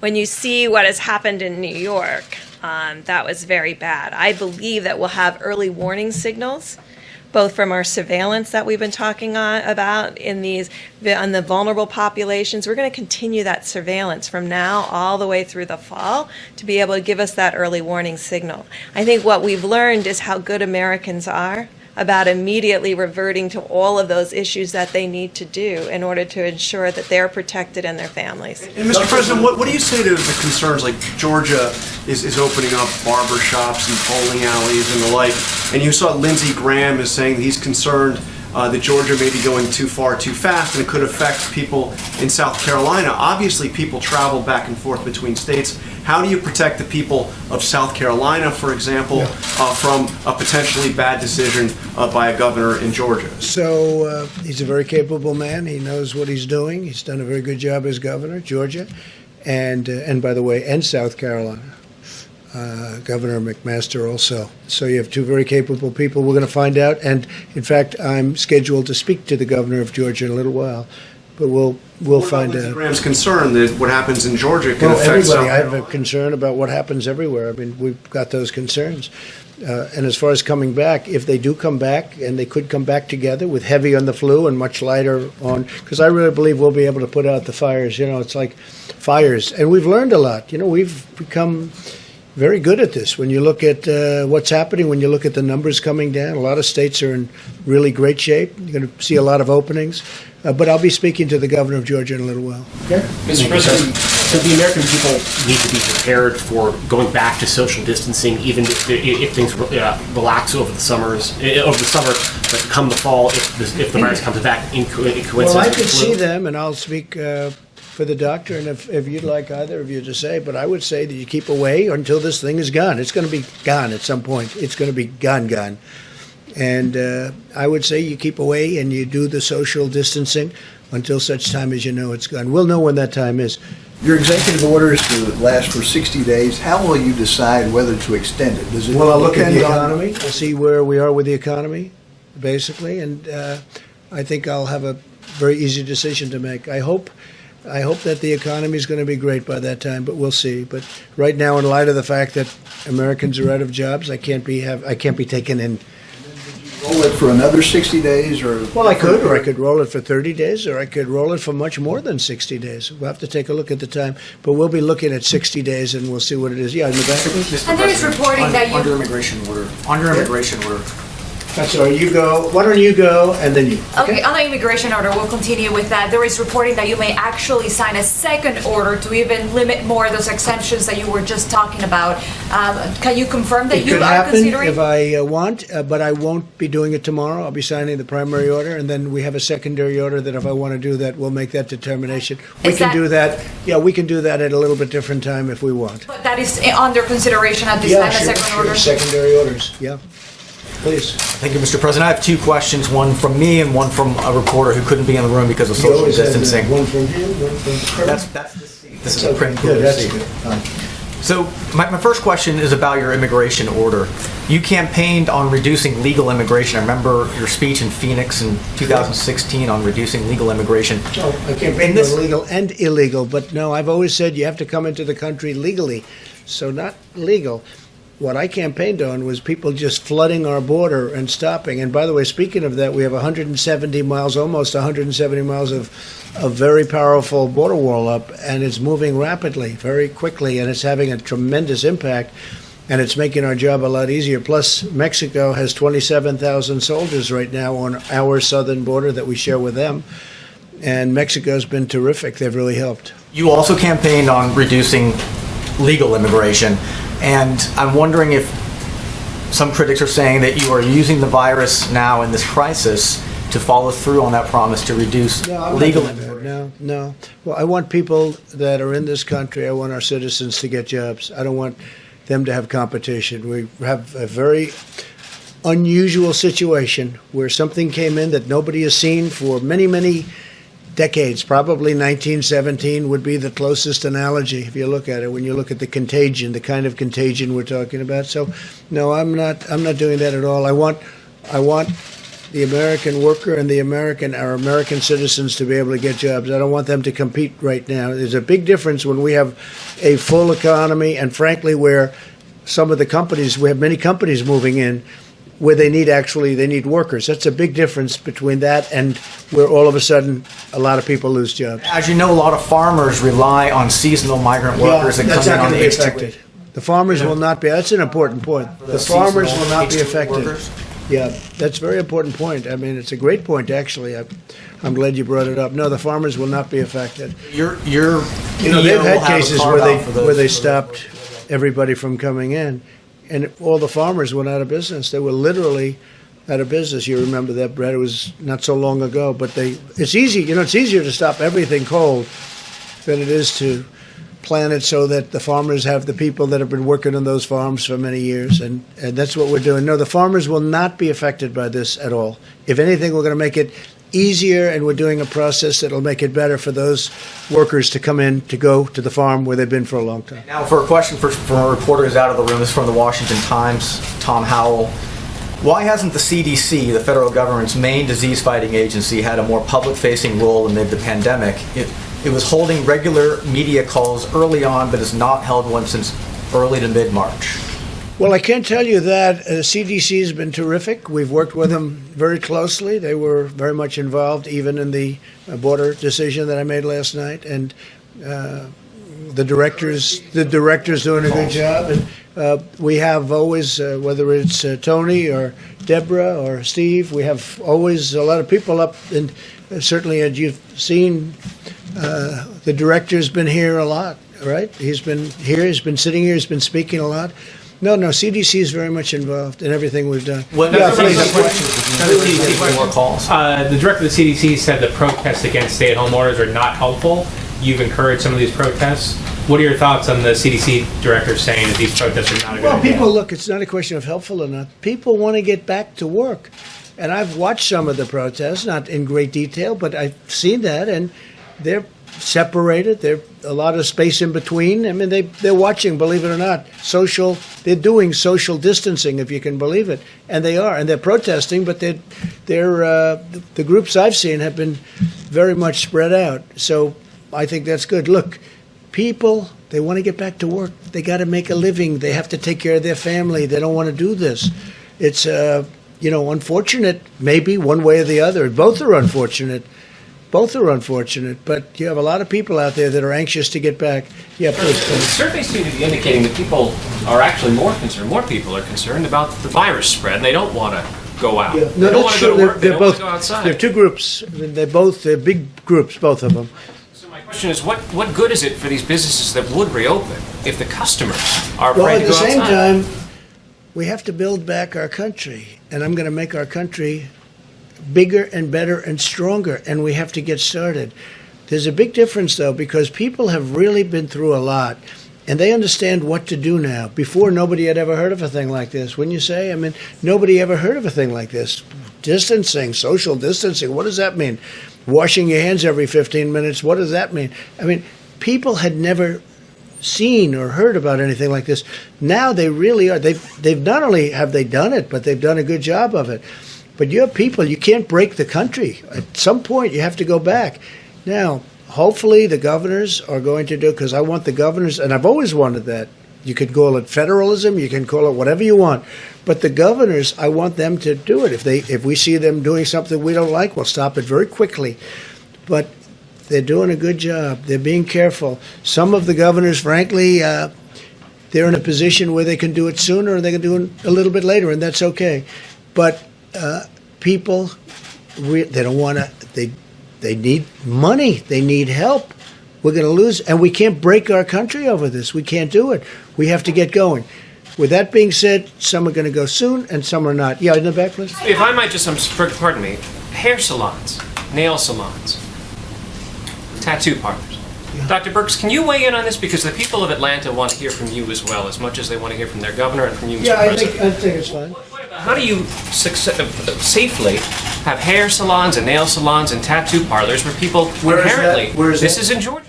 When you see what has happened in New York, that was very bad. I believe that we'll have early warning signals, both from our surveillance that we've been talking about on the vulnerable populations. We're going to continue that surveillance from now all the way through the fall to be able to give us that early warning signal. I think what we've learned is how good Americans are about immediately reverting to all of those issues that they need to do in order to ensure that they're protected and their families. And Mr. President, what do you say to the concerns like Georgia is opening up barber shops and bowling alleys and the like, and you saw Lindsey Graham is saying that he's concerned that Georgia may be going too far too fast and it could affect people in South Carolina. Obviously, people travel back and forth between states. How do you protect the people of South Carolina, for example, from a potentially bad decision by a governor in Georgia? So he's a very capable man. He knows what he's doing. He's done a very good job as governor, Georgia, and by the way, and South Carolina. Governor McMaster also. So you have two very capable people. We're going to find out. And in fact, I'm scheduled to speak to the governor of Georgia in a little while. But we'll find out. Graham's concern that what happens in Georgia can affect everybody. I South have a concern about what happens everywhere. I mean, we've got those concerns. And as far as coming back, if they do come back, and they could come back together with heavy on the flu and much lighter on, because I really believe we'll be able to put out the fires. You know, it's like fires. And we've learned a lot. You know, we've become very good at this. When you look at what's happening, when you look at the numbers coming down, a lot of states are in really great shape. You're going to see a lot of openings. But I'll be speaking to the governor of Georgia in a little while. Okay. Mr. President, so the American people need to be prepared for going back to social distancing, even if things relax over the summer, but come the fall, if the virus comes back in coincidence. Well, I could see them, and I'll speak for the doctor, and if you'd like either of you to say, but I would say that you keep away until this thing is gone. It's going to be gone at some point. It's going to be gone. And I would say you keep away and you do the social distancing until such time as you know it's gone. We'll know when that time is. Your executive orders to last for 60 days. How will you decide whether to extend it? Does it Well, I'll look at the depend on- economy. I'll see where we are with the economy, basically, and I think I'll have a very easy decision to make. I hope that the economy is going to be great by that time, but we'll see. But right now, in light of the fact that Americans are out of jobs, I can't be taken in. Roll it for another 60 days, or Well, I could roll it for 30 days, or I could roll it for much more than 60 days. We'll have to take a look at the time, but we'll be looking at 60 days, and we'll see what it is. Yeah, in the back. And there is reporting that you... Under immigration order. That's all right. You go. Why don't you go, and then you. Okay, on the immigration order, we'll continue with that. There is reporting that you may actually sign a second order to even limit more of those exemptions that you were just talking about. Can you confirm that It you could are happen considering? if I want, but I won't be doing it tomorrow. I'll be signing the primary order, and then we have a secondary order that if I want to do that, we'll make that determination. We Is can that- do that. Yeah, we can do that at a little bit different time if we want. But that is under consideration at this time, a second order? Secondary orders, yeah. Please. Thank you, Mr. President. I have two questions, one from me and one from a reporter who couldn't be in the room because of You social always have distancing. one from you, one from That's the seat. This is a Okay, print good, that's seat. good. So my first question is about your immigration order. You campaigned on reducing legal immigration. I remember your speech in Phoenix in 2016 on reducing legal immigration. I campaigned on legal and illegal, but no, I've always said you have to come into the country legally, so not legal. What I campaigned on was people just flooding our border and stopping. And by the way, speaking of that, we have 170 miles, almost 170 miles of very powerful border wall up, and it's moving rapidly, very quickly, and it's having a tremendous impact, and it's making our job a lot easier. Plus, Mexico has 27,000 soldiers right now on our southern border that we share with them, and Mexico's been terrific. They've really helped. You also campaigned on reducing legal immigration, and I'm wondering if some critics are saying that you are using the virus now in this crisis to follow through on that promise to reduce legal immigration. No. Well, I want people that are in this country, I want our citizens to get jobs. I don't want them to have competition. We have a very unusual situation where something came in that nobody has seen for many, many decades. Probably 1917 would be the closest analogy if you look at it, when you look at the contagion, the kind of contagion we're talking about. So, no, I'm not doing that at all. I want the American worker and our American citizens to be able to get jobs. I don't want them to compete right now. There's a big difference when we have a full economy, and frankly, where some of the companies, we have many companies moving in, where they need workers. That's a big difference between that and where all of a sudden a lot of people lose jobs. As you know, a lot of farmers rely on seasonal migrant workers that come in on the affected. The farmers will not be. That's an important point. The farmers will not be affected. Yeah, that's a very important point. I mean, it's a great point, actually. I'm glad you brought it up. No, the farmers will not be affected. They've had cases where they stopped everybody from coming in, and all the farmers went out of business. They were literally out of business. You remember that, Brett? It was not so long ago. But it's easy. It's easier to stop everything cold than it is to plan it so that the farmers have the people that have been working on those farms for many years, and that's what we're doing. No, the farmers will not be affected by this at all. If anything, we're going to make it easier, and we're doing a process that will make it better for those workers to come in, to go to the farm where they've been for a long time. Now, for a question from a reporter who's out of the room, this is from the Washington Times, Tom Howell. Why hasn't the CDC, the federal government's main disease-fighting agency, had a more public-facing role amid the pandemic? It was holding regular media calls early on, but has not held one since early to mid-March. Well, I can't tell you that. CDC has been terrific. We've worked with them very closely. They were very much involved, even in the border decision that I made last night. And the director's doing a good job. And we have always, whether it's Tony or Deborah or Steve, we have always a lot of people up. And certainly, as you've seen, the director's been here a lot, right? He's been here, he's been sitting here, he's been speaking a lot. No, CDC is very much involved in everything we've done. More calls. The director of the CDC said the protests against stay-at-home orders are not helpful. You've encouraged some of these protests. What are your thoughts on the CDC director saying that these protests are not a good idea? People, look, it's not a question of helpful or not. People want to get back to work. And I've watched some of the protests, not in great detail, but I've seen that, and they're separated. There's a lot of space in between. I mean, they're watching, believe it or not, they're doing social distancing, if you can believe it. And they are, and they're protesting, but the groups I've seen have been very much spread out. So I think that's good. Look, people, they want to get back to work. They got to make a living. They have to take care of their family. They don't want to do this. It's, unfortunate, maybe one way or the other. Both are unfortunate. But you have a lot of people out there that are anxious to get back. Yeah, please. Surveys seem to be indicating that people are actually more concerned. More people are concerned about the virus spread, and they don't want to go out. Yeah. They don't want to go to work. They don't want to go outside. They're two groups. They're big groups, both of them. So my question is, what good is it for these businesses that would reopen if the customers are afraid to go outside? Well, at the same time, we have to build back our country, and I'm going to make our country bigger and better and stronger, and we have to get started. There's a big difference, though, because people have really been through a lot, and they understand what to do now. Before, nobody had ever heard of a thing like this. Wouldn't you say? I mean, nobody ever heard of a thing like this. Distancing, social distancing, what does that mean? Washing your hands every 15 minutes, what does that mean? I mean, people had never seen or heard about anything like this. Now they really are. They've not only have they done it, but they've done a good job of it. But you have people, you can't break the country. At some point, you have to go back. Now, hopefully the governors are going to do, because I want the governors, and I've always wanted that. You could call it federalism, you can call it whatever you want. But the governors, I want them to do it. If we see them doing something we don't like, we'll stop it very quickly. But they're doing a good job. They're being careful. Some of the governors, frankly, they're in a position where they can do it sooner or they can do it a little bit later, and that's okay. But people, they don't want to, they need money. They need help. We're going to lose, and we can't break our country over this. We can't do it. We have to get going. With that being said, some are going to go soon and some are not. Yeah, in the back, please. If I might just, pardon me, hair salons, nail salons, tattoo parlors. Dr. Birx, can you weigh in on this? Because the people of Atlanta want to hear from you as well, as much as they want to hear from their governor and from you, Mr. President. I think it's fine. How do you safely have hair salons and nail salons and tattoo parlors where people this is in Georgia,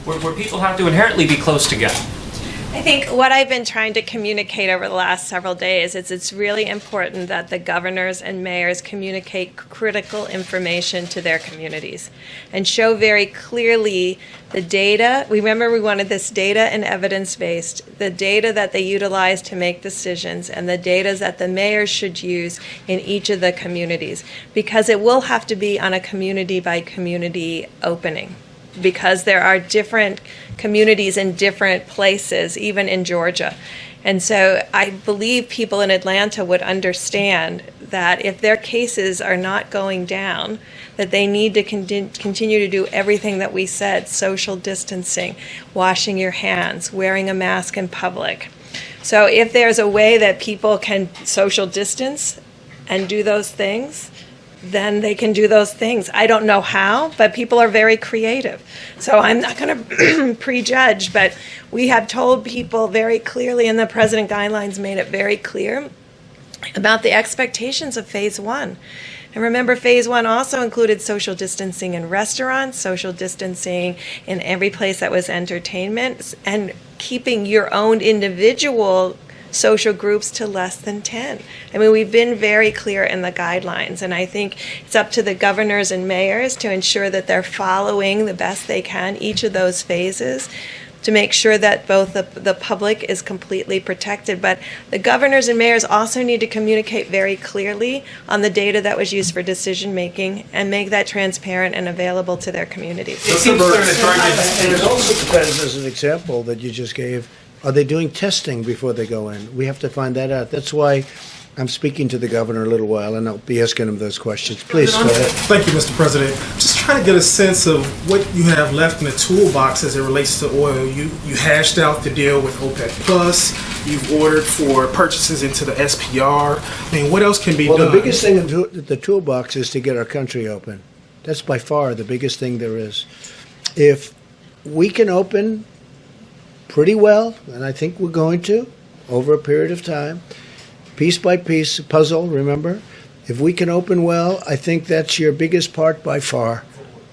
where people have to inherently be close together? I think what I've been trying to communicate over the last several days is it's really important that the governors and mayors communicate critical information to their communities and show very clearly the data. Remember, we wanted this data and evidence-based, the data that they utilize to make decisions and the data that the mayors should use in each of the communities, because it will have to be on a community-by-community opening, because there are different communities in different places, even in Georgia. And so I believe people in Atlanta would understand that if their cases are not going down, that they need to continue to do everything that we said: social distancing, washing your hands, wearing a mask in public. So if there's a way that people can social distance and do those things, then they can do those things. I don't know how, but people are very creative. So I'm not going to prejudge, but we have told people very clearly, and the President guidelines made it very clear about the expectations of phase one. And remember, phase one also included social distancing in restaurants, social distancing in every place that was entertainment, and keeping your own individual social groups to less than 10. I mean, we've been very clear in the guidelines, and I think it's up to the governors and mayors to ensure that they're following the best they can each of those phases to make sure that both the public is completely protected. But the governors and mayors also need to communicate very clearly on the data that was used for decision making and make that transparent and available to their communities. It seems clear that and it also depends, as an example that you just gave, are they doing testing before they go in? We have to find that out. That's why I'm speaking to the governor a little while, and I'll be asking him those questions. Please, go ahead. Thank you, Mr. President. Just trying to get a sense of what you have left in the toolbox as it relates to oil. You hashed out the deal with OPEC Plus. You've ordered for purchases into the SPR. I mean, what else can be done? Well, the biggest thing in the toolbox is to get our country open. That's by far the biggest thing there is. If we can open pretty well, and I think we're going to, over a period of time, piece by piece, puzzle, remember? If we can open well, I think that's your biggest part by far.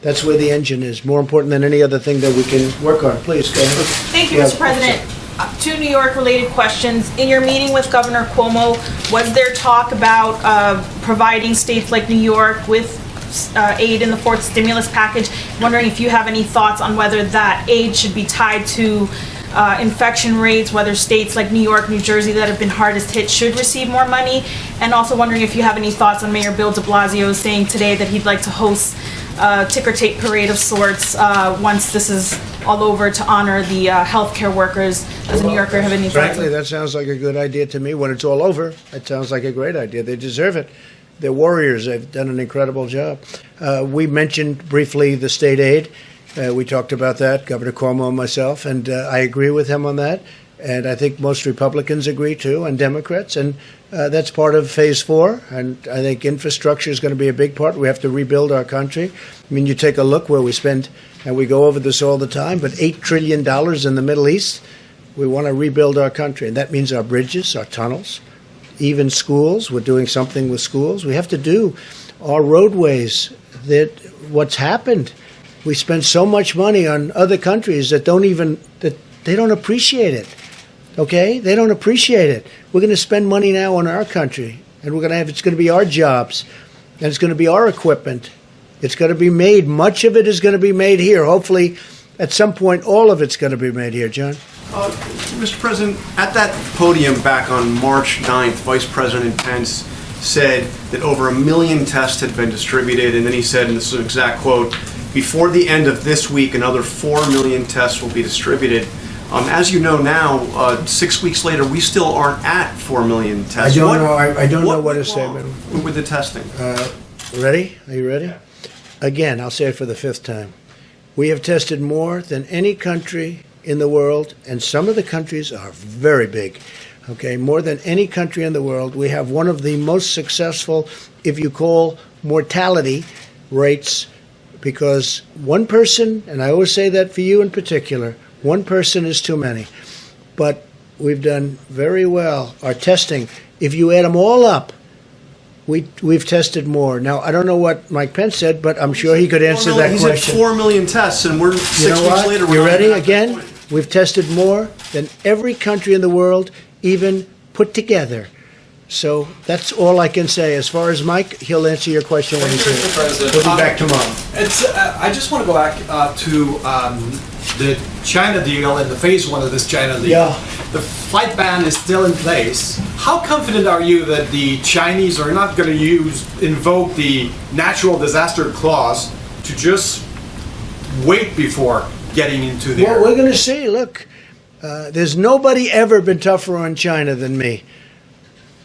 That's where the engine is, more important than any other thing that we can work on. Please, go ahead. Thank you, Mr. President. Two New York-related questions. In your meeting with Governor Cuomo, was there talk about providing states like New York with aid in the fourth stimulus package? I'm wondering if you have any thoughts on whether that aid should be tied to infection rates, whether states like New York, New Jersey that have been hardest hit should receive more money, and also wondering if you have any thoughts on Mayor Bill de Blasio saying today that he'd like to host a ticker tape parade of sorts once this is all over to honor the healthcare workers. As a New Yorker, have any thoughts? Frankly, that sounds like a good idea to me. When it's all over, it sounds like a great idea. They deserve it. They're warriors. They've done an incredible job. We mentioned briefly the state aid. We talked about that, Governor Cuomo and myself, and I agree with him on that. And I think most Republicans agree too, and Democrats. And that's part of phase 4. And I think infrastructure is going to be a big part. We have to rebuild our country. I mean, you take a look where we spend, and we go over this all the time, but $8 trillion in the Middle East. We want to rebuild our country. And that means our bridges, our tunnels, even schools. We're doing something with schools. We have to do our roadways. That what's happened. We spend so much money on other countries that they don't appreciate it. Okay? They don't appreciate it. We're going to spend money now on our country, and it's going to be our jobs, and it's going to be our equipment. It's going to be made. Much of it is going to be made here. Hopefully, at some point, all of it's going to be made here. John? Mr. President, at that podium back on March 9th, Vice President Pence said that over 1 million tests had been distributed, and then he said, and this is an exact quote, before the end of this week, another 4 million tests will be distributed. As you know now, 6 weeks later, we still aren't at 4 million tests. I don't know what to say. With the testing. Ready? Are you ready? Again, I'll say it for the 5th time. We have tested more than any country in the world, and some of the countries are very big. okay, more than any country in the world. We have one of the most successful, if you call mortality rates, because one person, and I always say that for you in particular, one person is too many. But we've done very well. Our testing, if you add them all up, we've tested more. Now, I don't know what Mike Pence said, but I'm sure he could answer that He's question. at 4 million tests, and we're 6 You know weeks what? later. we're You not ready even at that again? point. We've tested more than every country in the world, even put together. So that's all I can say. As far as Mike, he'll answer your question when he's here. Mr. President. We'll be back tomorrow. I just want to go back to the China deal and the phase one of this China deal. Yeah. The flight ban is still in place. How confident are you that the Chinese are not going to invoke the natural disaster clause to just wait before getting into there? Well, we're going to see. Look, there's nobody ever been tougher on China than me.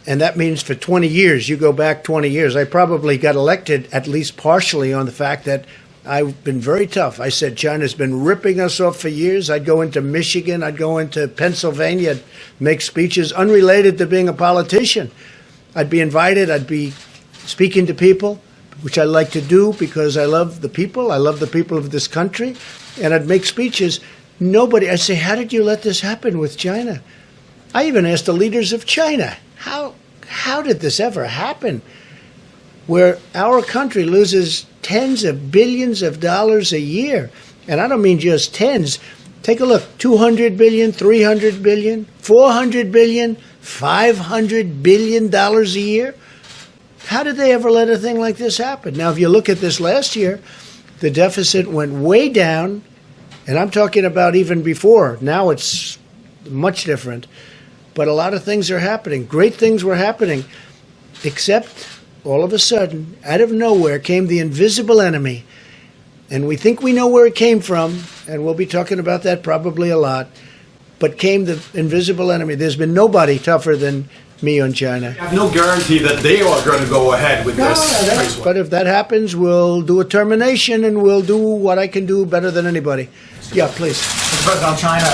And that means for 20 years, you go back 20 years. I probably got elected at least partially on the fact that I've been very tough. I said China's been ripping us off for years. I'd go into Michigan, I'd go into Pennsylvania, I'd make speeches unrelated to being a politician. I'd be invited, I'd be speaking to people, which I like to do because I love the people. I love the people of this country. And I'd make speeches. I'd say, how did you let this happen with China? I even asked the leaders of China, how did this ever happen? Where our country loses tens of billions of dollars a year. And I don't mean just tens. Take a look, 200 billion, 300 billion, 400 billion, 500 billion dollars a year. How did they ever let a thing like this happen? Now, if you look at this last year, the deficit went way down, and I'm talking about even before. Now it's much different. But a lot of things are happening. Great things were happening, except all of a sudden, out of nowhere, came the invisible enemy. And we think we know where it came from, and we'll be talking about that probably a lot. But came the invisible enemy. There's been nobody tougher than me on China. I have no guarantee that they are going to go ahead with this phase one. But if that happens, we'll do a termination, and we'll do what I can do better than anybody. Yeah, please. Mr. President, on China,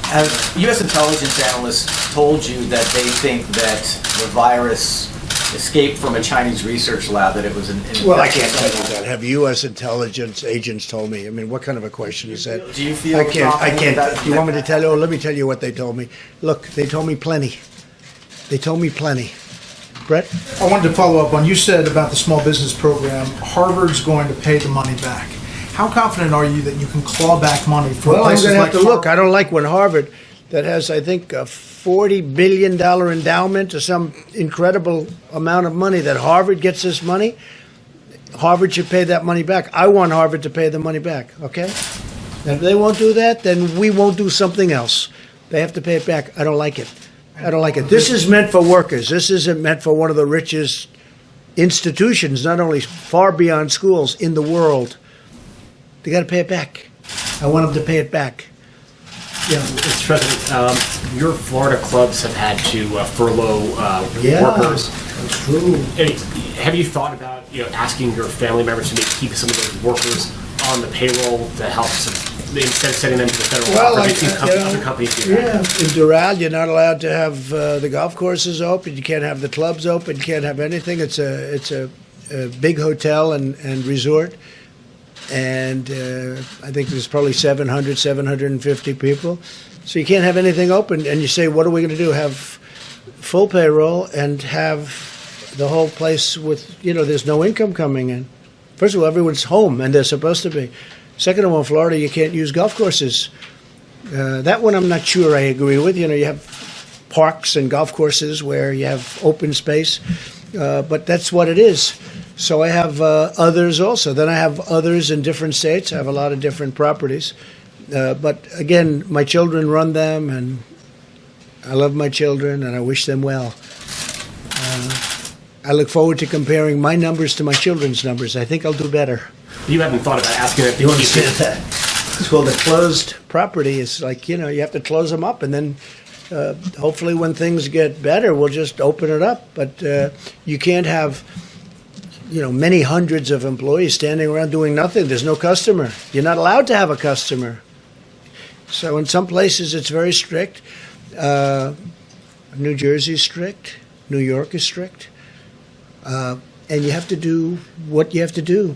have U.S. intelligence analysts told you that they think that the virus escaped from a Chinese research lab, that it was an... Well, I can't tell you that. Have U.S. intelligence agents told me? I mean, what kind of a question is that? Do you feel I can't. that- Do you want me to tell you? Oh, let me tell you what they told me. Look, they told me plenty. They told me plenty. Brett? I wanted to follow up on, you said about the small business program, Harvard's going to pay the money back. How confident are you that you can claw back money from Well, I'm places going to have like to look. I don't like when Harvard, that has, I think, a $40 billion endowment or some incredible amount of money, that Harvard gets this money. Harvard should pay that money back. I want Harvard to pay the money back, okay? And if they won't do that, then we won't do something else. They have to pay it back. I don't like it. I don't like it. This is meant for workers. This isn't meant for one of the richest institutions, not only far beyond schools, in the world. They got to pay it back. I want them to pay it back. Yeah, Mr. President, your Florida clubs have had to furlough workers. That's true. Have you thought about asking your family members to maybe keep some of those workers on the payroll to help instead of sending them to the federal government? Other companies do that. Yeah, in Doral, you're not allowed to have the golf courses open. You can't have the clubs open. You can't have anything. It's a big hotel and resort. And I think there's probably 750 people. So you can't have anything open. And you say, what are we going to do? Have full payroll and have the whole place with, there's no income coming in. First of all, everyone's home, and they're supposed to be. Second of all, in Florida, you can't use golf courses. That one I'm not sure I agree with. You have parks and golf courses where you have open space. But that's what it is. So I have others also. Then I have others in different states. I have a lot of different properties. But again, my children run them, and I love my children, and I wish them well. I look forward to comparing my numbers to my children's numbers. I think I'll do better. You haven't thought about asking if You understand that? It's called a closed property. It's like, you have to close them up, and then hopefully when things get better, we'll just open it up. But you can't have many hundreds of employees standing around doing nothing. There's no customer. You're not allowed to have a customer. So in some places it's very strict. New Jersey's strict. New York is strict. And you have to do what you have to do.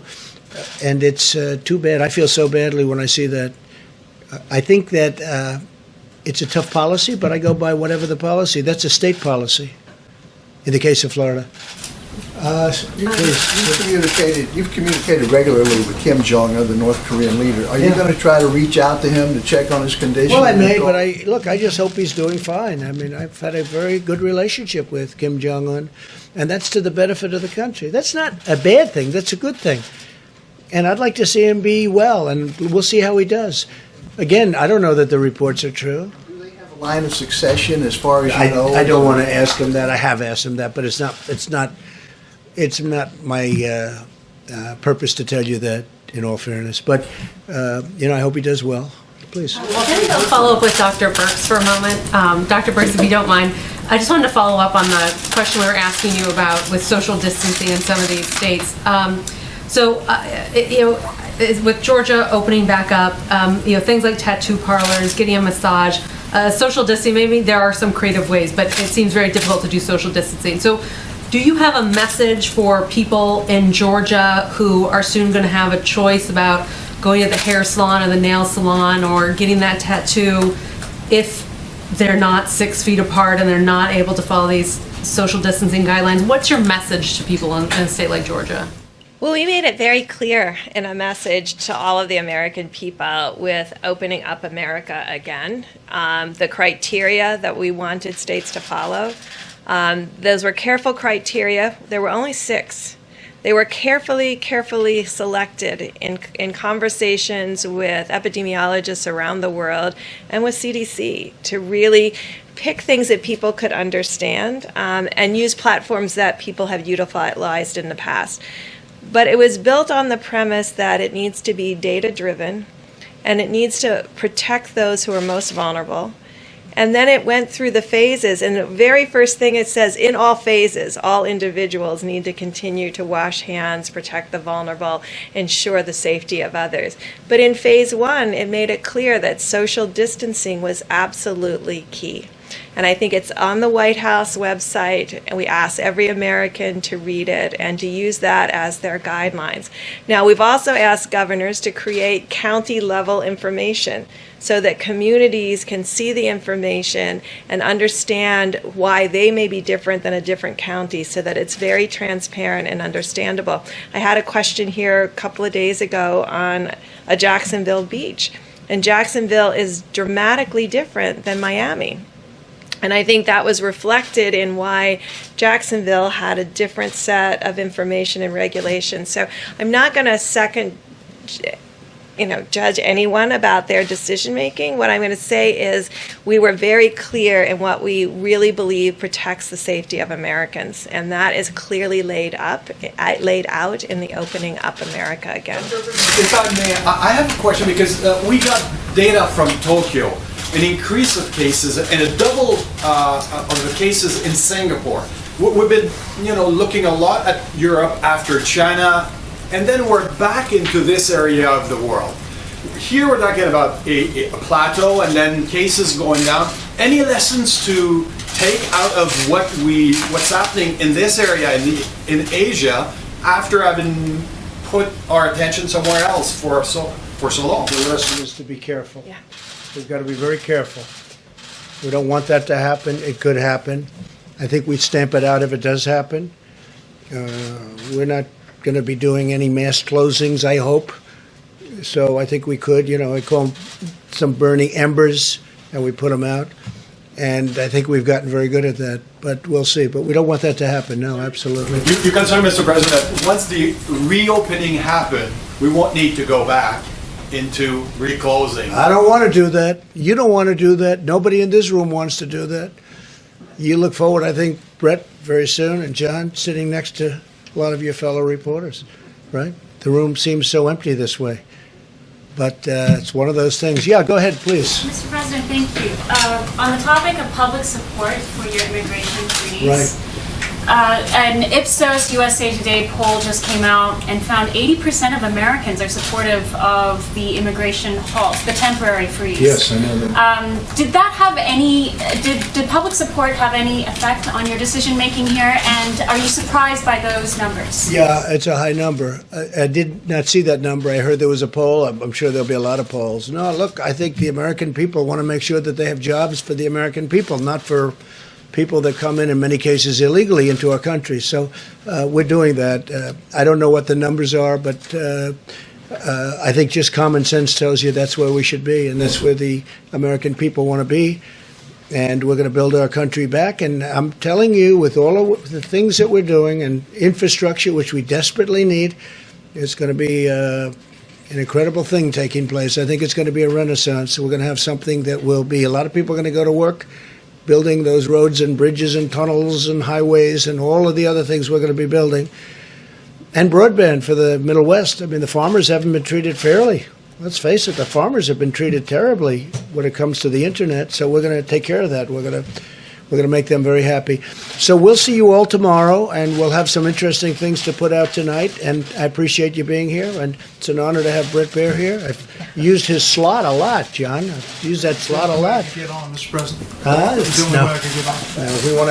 And it's too bad. I feel so badly when I see that. I think that it's a tough policy, but I go by whatever the policy. That's a state policy in the case of Florida. You've communicated regularly with Kim Jong-un, the North Korean leader. Are you going to try to reach out to him to check on his condition? Well, I may, but I just hope he's doing fine. I mean, I've had a very good relationship with Kim Jong-un, and that's to the benefit of the country. That's not a bad thing. That's a good thing. And I'd like to see him be well, and we'll see how he does. Again, I don't know that the reports are true. Do they have a line of succession as far as you know? I don't want to ask him that. I have asked him that, but it's not my purpose to tell you that, in all fairness. But, I hope he does well. Please. Can I follow up with Dr. Birx for a moment? Dr. Birx, if you don't mind, I just wanted to follow up on the question we were asking you about with social distancing in some of these states. With Georgia opening back up, things like tattoo parlors, getting a massage, social distancing, maybe there are some creative ways, but it seems very difficult to do social distancing. So do you have a message for people in Georgia who are soon going to have a choice about going to the hair salon or the nail salon or getting that tattoo if they're not 6 feet apart and they're not able to follow these social distancing guidelines? What's your message to people in a state like Georgia? Well, we made it very clear in a message to all of the American people with opening up America again, the criteria that we wanted states to follow. Those were careful criteria. There were only 6. They were carefully selected in conversations with epidemiologists around the world and with CDC to really pick things that people could understand and use platforms that people have utilized in the past. But it was built on the premise that it needs to be data-driven and it needs to protect those who are most vulnerable. And then it went through the phases, and the very first thing it says, in all phases, all individuals need to continue to wash hands, protect the vulnerable, ensure the safety of others. But in phase 1, it made it clear that social distancing was absolutely key. And I think it's on the White House website, and we ask every American to read it and to use that as their guidelines. Now, we've also asked governors to create county-level information so that communities can see the information and understand why they may be different than a different county, so that it's very transparent and understandable. I had a question here a couple of days ago on a Jacksonville beach, and Jacksonville is dramatically different than Miami. And I think that was reflected in why Jacksonville had a different set of information and regulations. So I'm not going to judge anyone about their decision making. What I'm going to say is we were very clear in what we really believe protects the safety of Americans, and that is clearly laid out in the Opening Up America again. If I may, I have a question because we got data from Tokyo. An increase of cases and a double of the cases in Singapore. We've been, looking a lot at Europe after China, and then we're back into this area of the world. Here we're talking about a plateau and then cases going down. Any lessons to take out of what's happening in this area in Asia after having put our attention somewhere else for so long? The lesson is to be careful. Yeah. We've got to be very careful. We don't want that to happen. It could happen. I think we'd stamp it out if it does happen. We're not going to be doing any mass closings, I hope. So I think we could, I call them some burning embers, and we put them out. And I think we've gotten very good at that. But we'll see. But we don't want that to happen. No, absolutely. You concerned, Mr. President, that once the reopening happened, we won't need to go back into reclosing. I don't want to do that. You don't want to do that. Nobody in this room wants to do that. You look forward, I think, Brett, very soon, and John, sitting next to a lot of your fellow reporters, right? The room seems so empty this way. But it's one of those things. Yeah, go ahead, please. Mr. President, thank you. On the topic of public support for your immigration freeze, An Ipsos USA Today poll just came out and found 80% of Americans are supportive of the immigration halt, the temporary freeze. Yes, I know that. Did that have any, did public support have any effect on your decision making here? And are you surprised by those numbers? Yeah, it's a high number. I did not see that number. I heard there was a poll. I'm sure there'll be a lot of polls. No, look, I think the American people want to make sure that they have jobs for the American people, not for people that come in many cases illegally into our country. So we're doing that. I don't know what the numbers are, but I think just common sense tells you that's where we should be, and that's where the American people want to be. And we're going to build our country back. And I'm telling you, with all of the things that we're doing and infrastructure, which we desperately need, it's going to be an incredible thing taking place. I think it's going to be a renaissance. We're going to have something that will be, a lot of people are going to go to work building those roads and bridges and tunnels and highways and all of the other things we're going to be building. And broadband for the Middle West. I mean, the farmers haven't been treated fairly. Let's face it, the farmers have been treated terribly when it comes to the internet. So we're going to take care of that. We're going to make them very happy. So we'll see you all tomorrow, and we'll have some interesting things to put out tonight. And I appreciate you being here, and it's an honor to have Brett Baer here. I've used his slot a lot, John. I've used that slot a lot. Get on, Mr. President. Huh? It's the only way I can get on. We want to